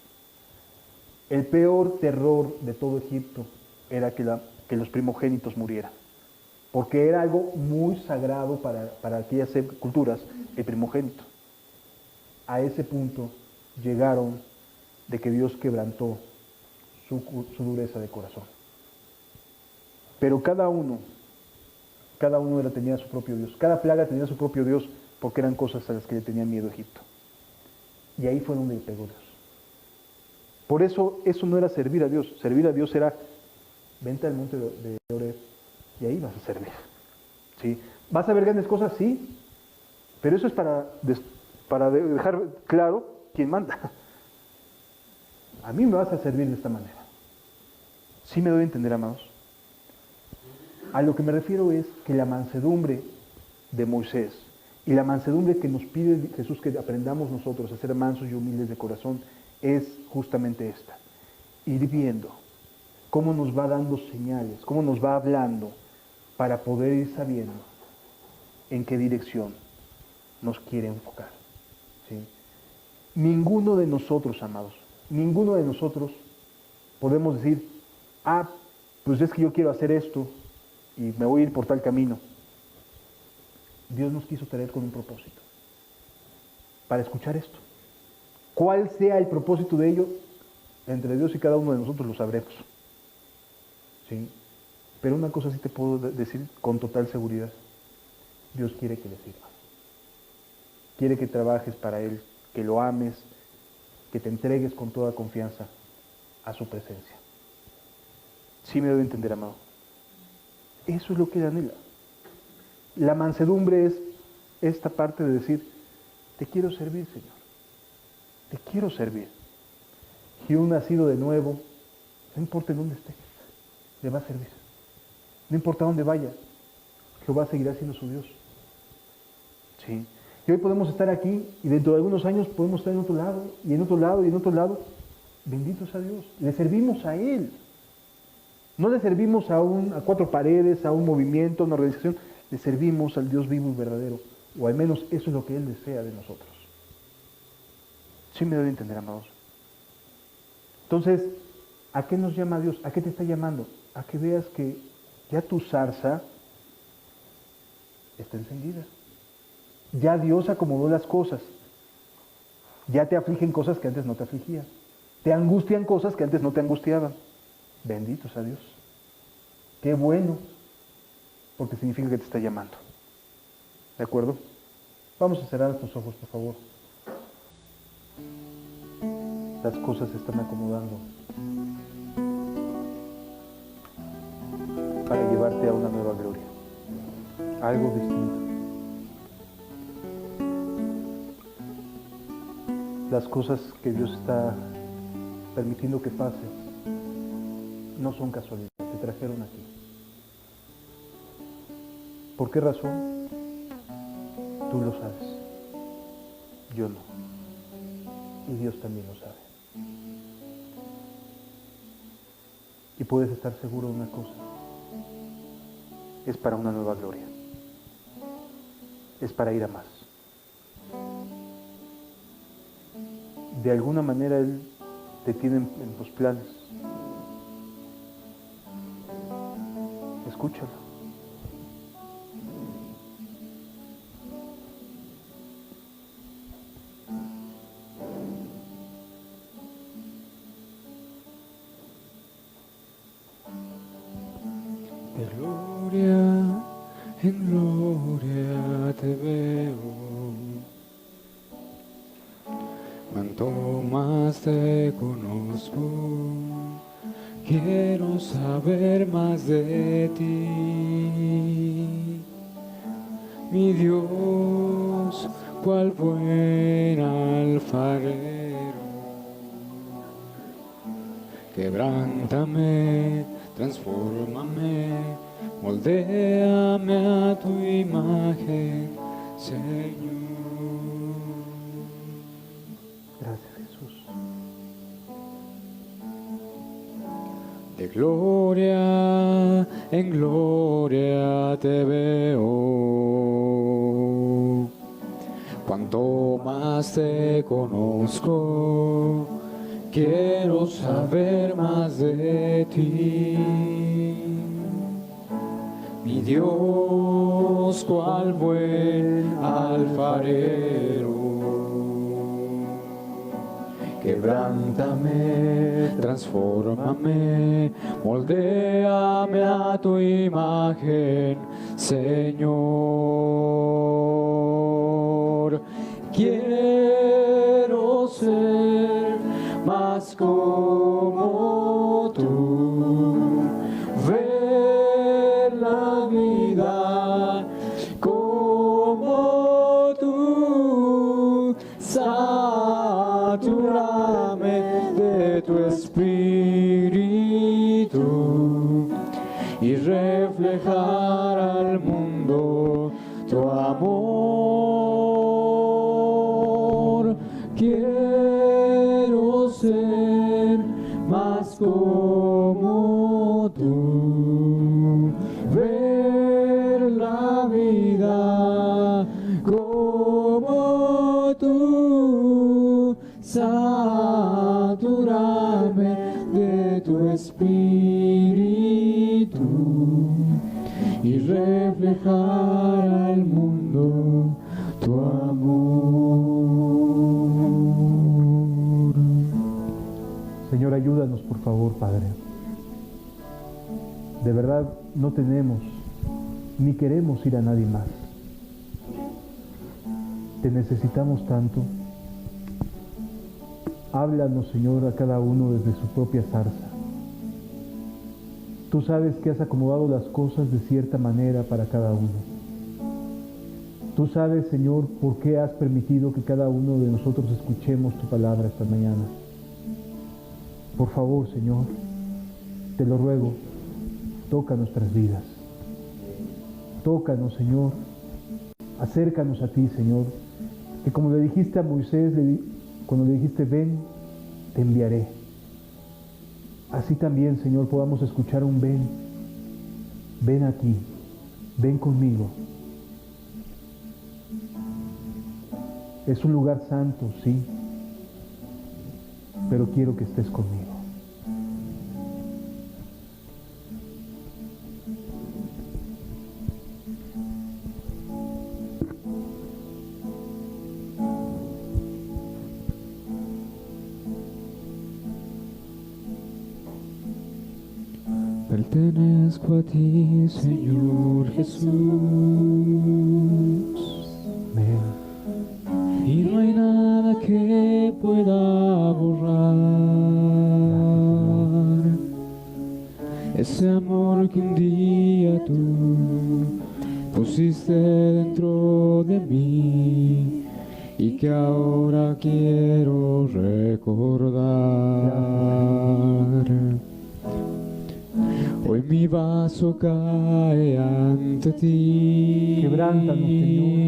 El peor terror de todo Egipto era que los primogénitos murieran. porque era algo muy sagrado para aquellas culturas, el primogénito. A ese punto llegaron de que Dios quebrantó su dureza de corazón. Pero cada uno tenía su propio Dios. Cada plaga tenía su propio Dios, porque eran cosas a las que le tenía miedo Egipto. Y ahí fue donde le pegó Dios. Por eso no era servir a Dios. Servir a Dios era, vente al monte de Oreb y ahí vas a servir. ¿Sí? ¿Vas a ver grandes cosas? Sí. Pero eso es para dejar claro quién manda. A mí me vas a servir de esta manera. ¿Sí me doy a entender, amados? A lo que me refiero es que la mansedumbre de Moisés y la mansedumbre que nos pide Jesús que aprendamos nosotros a ser mansos y humildes de corazón es justamente esta. Ir viendo cómo nos va dando señales, cómo nos va hablando para poder ir sabiendo en qué dirección nos quiere enfocar. ¿Sí? Ninguno de nosotros, amados, ninguno de nosotros podemos decir, pues es que yo quiero hacer esto y me voy a ir por tal camino. Dios nos quiso traer con un propósito, para escuchar esto. ¿Cuál sea el propósito de ello? Entre Dios y cada uno de nosotros lo sabremos. ¿Sí? Pero una cosa sí te puedo decir con total seguridad. Dios quiere que le sirvas. Quiere que trabajes para Él, que lo ames, que te entregues con toda confianza a su presencia. Sí me debo entender, amado. Eso es lo que Él anhela. La mansedumbre es esta parte de decir, te quiero servir, Señor. Te quiero servir. Y un nacido de nuevo, no importa en dónde esté, le va a servir. No importa dónde vaya, Jehová seguirá siendo su Dios. ¿Sí? Y hoy podemos estar aquí y dentro de algunos años podemos estar en otro lado, y en otro lado, y en otro lado. Bendito sea Dios. Le servimos a Él. No le servimos a cuatro paredes, a un movimiento, a una organización. Le servimos al Dios vivo y verdadero. O al menos eso es lo que Él desea de nosotros. Sí me doy a entender, amados. Entonces, ¿a qué nos llama Dios? ¿A qué te está llamando? A que veas que ya tu zarza está encendida. Ya Dios acomodó las cosas. Ya te afligen cosas que antes no te afligían. Te angustian cosas que antes no te angustiaban. Bendito sea Dios. Qué bueno, porque significa que te está llamando. ¿De acuerdo? Vamos a cerrar tus ojos, por favor. Las cosas se están acomodando para llevarte a una nueva gloria, algo distinto. Las cosas que Dios está permitiendo que pasen no son casualidad, te trajeron aquí. ¿Por qué razón? Tú lo sabes, yo no, y Dios también lo sabe. Y puedes estar seguro de una cosa, es para una nueva gloria, es para ir a más. De alguna manera Él te tiene en los planes. Escúchalo. De gloria en gloria te veo, cuanto más te conozco, quiero saber más de ti. Mi Dios, cual buen alfarero, quebrántame, transfórmame, moldéame a tu imagen, Señor. Gracias, Jesús. De gloria en gloria te veo, cuanto más te conozco, quiero saber más de ti. mi Dios, cual buen alfarero. Quebrántame, transfórmame, moldéame a tu imagen, Señor. Quiero ser más como tú, ver la vida como tú, saturarme de tu espíritu y reflejar al mundo tu amor. Quiero ser más como tú, ver la vida como tú, saturarme de tu espíritu y reflejar al mundo tu amor. Señor, ayúdanos por favor, Padre. De verdad no tenemos ni queremos ir a nadie más. Te necesitamos tanto. Háblanos, Señor, a cada uno desde su propia zarza. Tú sabes que has acomodado las cosas de cierta manera para cada uno. Tú sabes, Señor, por qué has permitido que cada uno de nosotros escuchemos tu palabra esta mañana. Por favor, Señor, te lo ruego, toca nuestras vidas. Tócanos, Señor. Acércanos a ti, Señor. Que como le dijiste a Moisés, cuando le dijiste, ven, te enviaré. Así también, Señor, podamos escuchar un ven. Ven aquí, ven conmigo. Es un lugar santo, sí, pero quiero que estés conmigo. Pertenezco a ti, Señor Jesús. Ven. Y no hay nada que pueda borrar ese amor que un día tú pusiste dentro de mí y que ahora quiero recordar. Hoy mi vaso cae ante ti. Quebrántanos, Señor.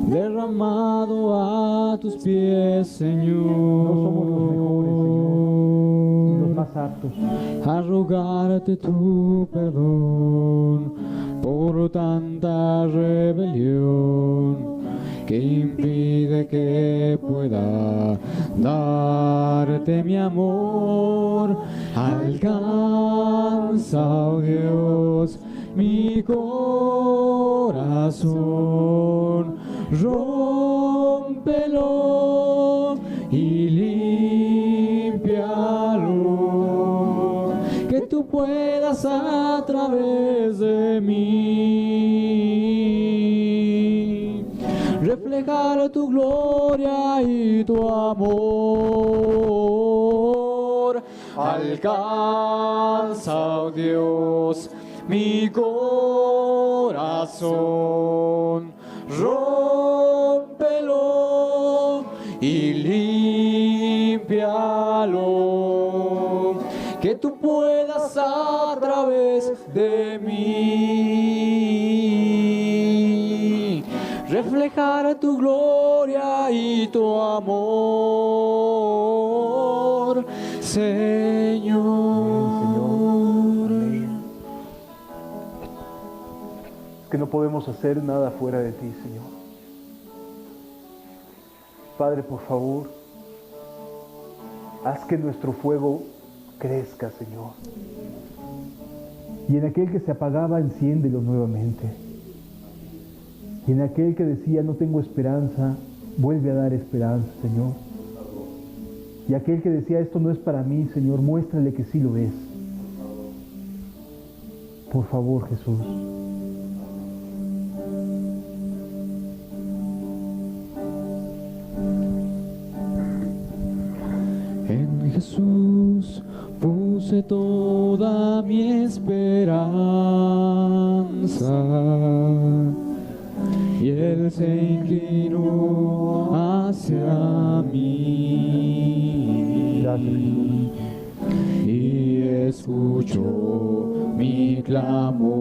Derramado a tus pies, Señor. No somos los mejores, Señor, ni los más aptos. A rogarte tu perdón por tanta rebelión que impide que pueda darte mi amor. Alcanza, oh Dios, mi corazón, rómpelo y límpialo, que tú puedas a través de mí reflejar tu gloria y tu amor. Alcanza, oh Dios, mi corazón, rómpelo y límpialo, que tú puedas a través de mí reflejar tu gloria y tu amor, Señor. Que no podemos hacer nada fuera de ti, Señor. Padre, por favor, haz que nuestro fuego crezca, Señor. Y en aquel que se apagaba, enciéndelo nuevamente. Y en aquel que decía, no tengo esperanza, vuelve a dar esperanza, Señor. Y aquel que decía, esto no es para mí, Señor, muéstrale que sí lo es. Por favor, Jesús. En Jesús puse toda mi esperanza, y Él se inclinó hacia mí. Gracias, Jesús. Y escuchó mi clamor,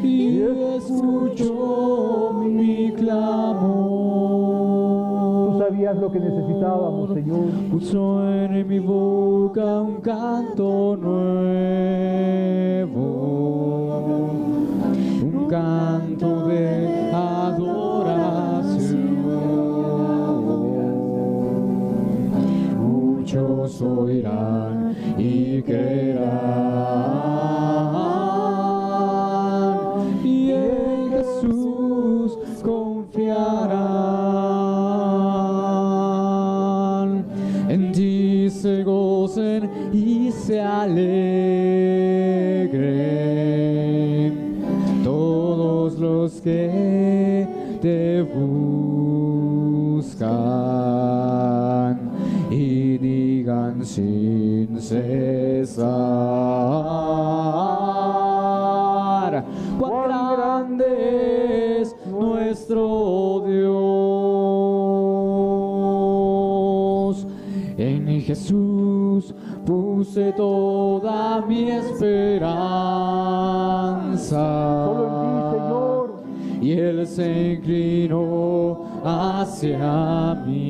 y escuchó mi clamor. Tú sabías lo que necesitábamos, Señor. Puso en mi boca un canto nuevo, un canto de adoración. Muchos oirán y creerán, y en Jesús confiarán. En ti se gocen y se alegren todos los que te buscan, y digan sin cesar, cuán grande es nuestro Dios. En Jesús puse toda mi esperanza. Solo en ti, Señor. Y Él se inclinó hacia mí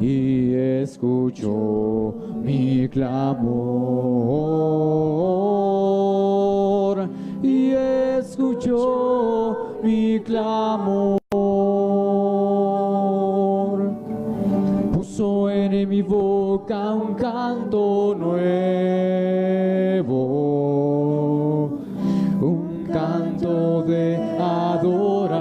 y escuchó mi clamor, y escuchó mi clamor. Puso en mi boca un canto nuevo, un canto de adoración.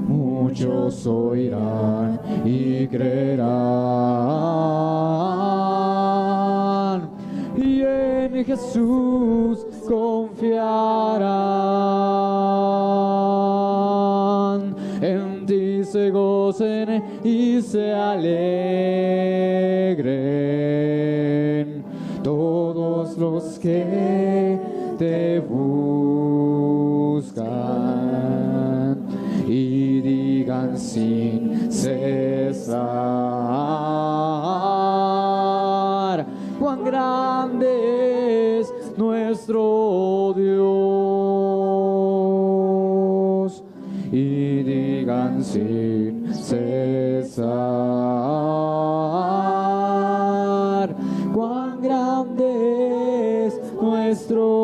Muchos oirán y creerán, y en Jesús confiarán. En ti se gocen y se alegren todos los que te buscan, y digan sin cesar, cuán grande es nuestro Dios, y digan sin cesar, cuán grande es nuestro